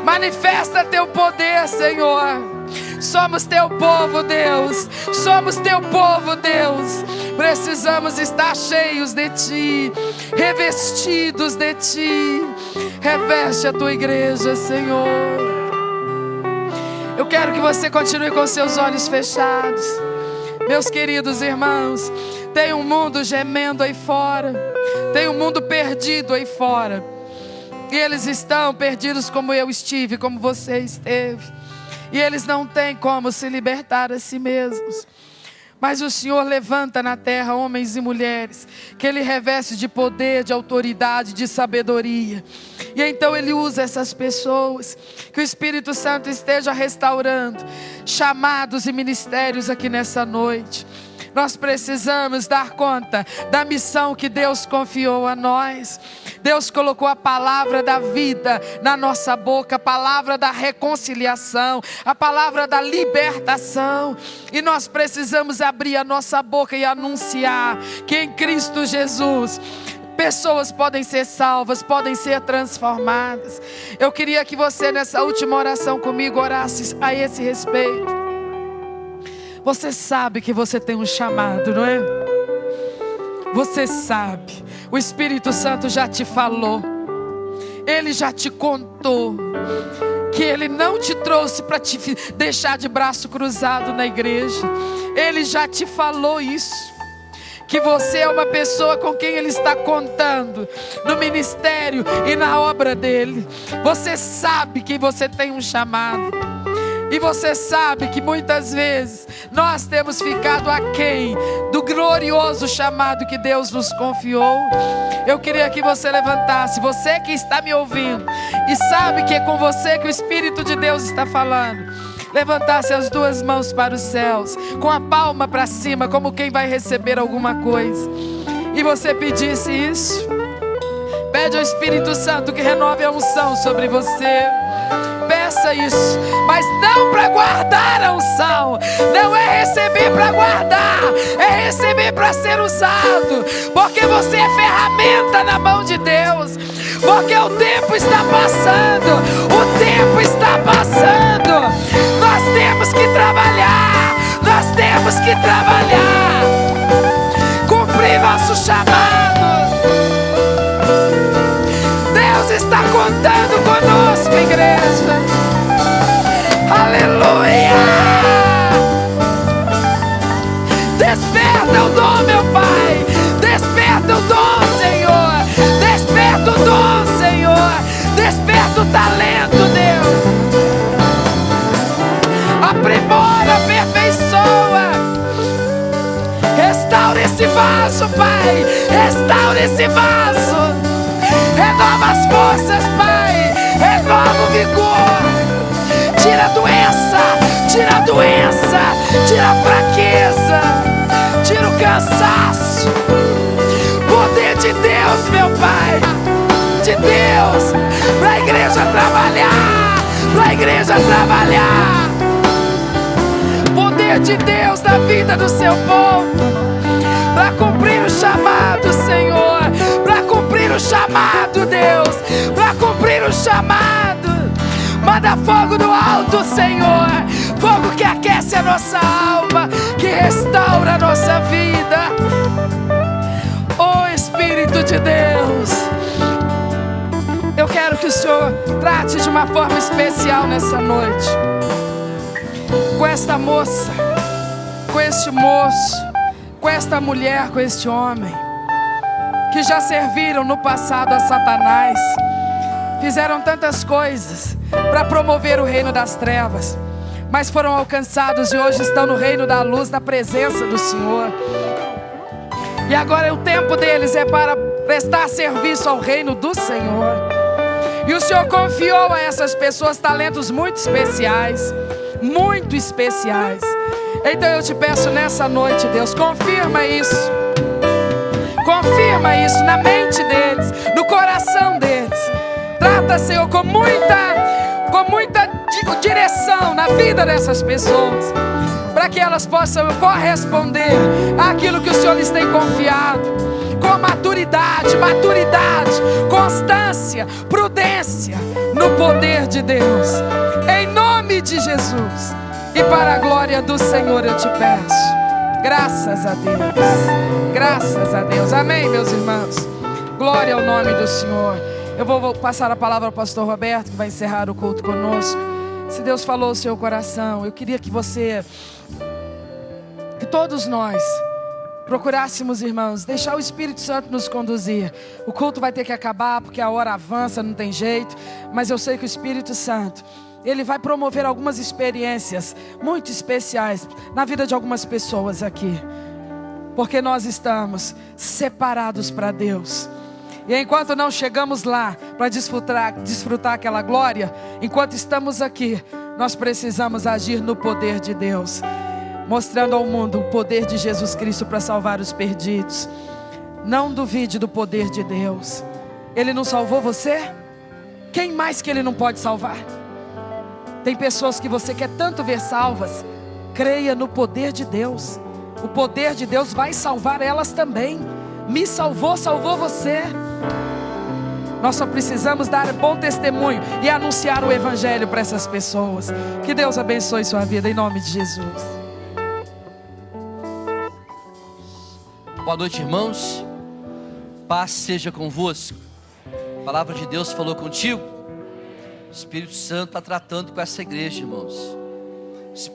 Manifesta Teu poder, Senhor. Somos Teu povo, Deus. Somos Teu povo, Deus. Precisamos estar cheios de Ti, revestidos de Ti. Reveste a Tua igreja, Senhor. Eu quero que você continue com seus olhos fechados. Meus queridos irmãos, tem um mundo gemendo aí fora, tem um mundo perdido aí fora, e eles estão perdidos como eu estive, como você esteve, e eles não têm como se libertar a si mesmos. Mas o Senhor levanta na terra homens e mulheres que Ele reveste de poder, de autoridade, de sabedoria. E então Ele usa essas pessoas. Que o Espírito Santo esteja restaurando chamados e ministérios aqui nessa noite. Nós precisamos dar conta da missão que Deus confiou a nós. Deus colocou a palavra da vida na nossa boca, a palavra da reconciliação, a palavra da libertação. E nós precisamos abrir a nossa boca e anunciar que em Cristo Jesus pessoas podem ser salvas, podem ser transformadas. Eu queria que você nessa última oração comigo orasse a esse respeito. Você sabe que você tem um chamado, não é? Você sabe. O Espírito Santo já te falou. Ele já te contou que Ele não te trouxe para te deixar de braço cruzado na igreja. Ele já te falou isso. Que você é uma pessoa com quem Ele está contando no ministério e na obra dEle. Você sabe que você tem um chamado. E você sabe que muitas vezes nós temos ficado aquém do glorioso chamado que Deus nos confiou. Eu queria que você levantasse, você que está me ouvindo e sabe que é com você que o Espírito de Deus está falando. Levantasse as duas mãos para os céus, com a palma para cima, como quem vai receber alguma coisa. E você pedisse isso. Pede ao Espírito Santo que renove a unção sobre você. Peça isso, mas não para guardar a unção. Não é receber para guardar, é receber para ser usado. Porque você é ferramenta na mão de Deus. Porque o tempo está passando. O tempo está passando. Nós temos que trabalhar. Nós temos que trabalhar. Cumprir nosso chamado. Deus está contando conosco, igreja. Aleluia! Desperta o dom, meu Pai. Desperta o dom, Senhor. Desperta o dom, Senhor. Desperta o talento, Deus. Aprimora, aperfeiçoa. Restaura esse vaso, Pai. Restaura esse vaso. Renova as forças, Pai. Renova o vigor. Tira a doença. Tira a doença. Tira a fraqueza. Tira o cansaço. Poder de Deus, meu Pai. De Deus. Para a igreja trabalhar. Para a igreja trabalhar. Poder de Deus na vida do seu povo. Para cumprir o chamado, Senhor. Para cumprir o chamado, Deus. Para cumprir o chamado. Manda fogo do alto, Senhor. Fogo que aquece a nossa alma, que restaura a nossa vida. Oh, Espírito de Deus, eu quero que o Senhor trate de uma forma especial nessa noite com esta moça, com este moço, com esta mulher, com este homem que já serviram no passado a Satanás, fizeram tantas coisas para promover o reino das trevas, mas foram alcançados e hoje estão no reino da luz, na presença do Senhor. E agora o tempo deles é para prestar serviço ao reino do Senhor. E o Senhor confiou a essas pessoas talentos muito especiais, muito especiais. Então eu te peço nessa noite, Deus, confirma isso. Confirma isso na mente deles, no coração deles. Trata, Senhor, com muita direção na vida dessas pessoas, para que elas possam corresponder àquilo que o Senhor lhes tem confiado, com maturidade, constância, prudência, no poder de Deus, em nome de Jesus, e para a glória do Senhor eu te peço. Graças a Deus, amém, meus irmãos, glória ao nome do Senhor. Eu vou passar a palavra ao pastor Roberto, que vai encerrar o culto conosco. Se Deus falou o seu coração, eu queria que todos nós procurássemos, irmãos, deixar o Espírito Santo nos conduzir. O culto vai ter que acabar, porque a hora avança, não tem jeito, mas eu sei que o Espírito Santo, Ele vai promover algumas experiências muito especiais na vida de algumas pessoas aqui, porque nós estamos separados para Deus. E enquanto não chegamos lá para desfrutar aquela glória, enquanto estamos aqui, nós precisamos agir no poder de Deus, mostrando ao mundo o poder de Jesus Cristo para salvar os perdidos. Não duvide do poder de Deus. Ele não salvou você? Quem mais que Ele não pode salvar? Tem pessoas que você quer tanto ver salvas. Creia no poder de Deus. O poder de Deus vai salvar elas também. Me salvou, salvou você. Nós só precisamos dar bom testemunho e anunciar o Evangelho para essas pessoas. Que Deus abençoe sua vida, em nome de Jesus. Boa noite, irmãos. Paz seja convosco. A palavra de Deus falou contigo. O Espírito Santo está tratando com essa igreja, irmãos.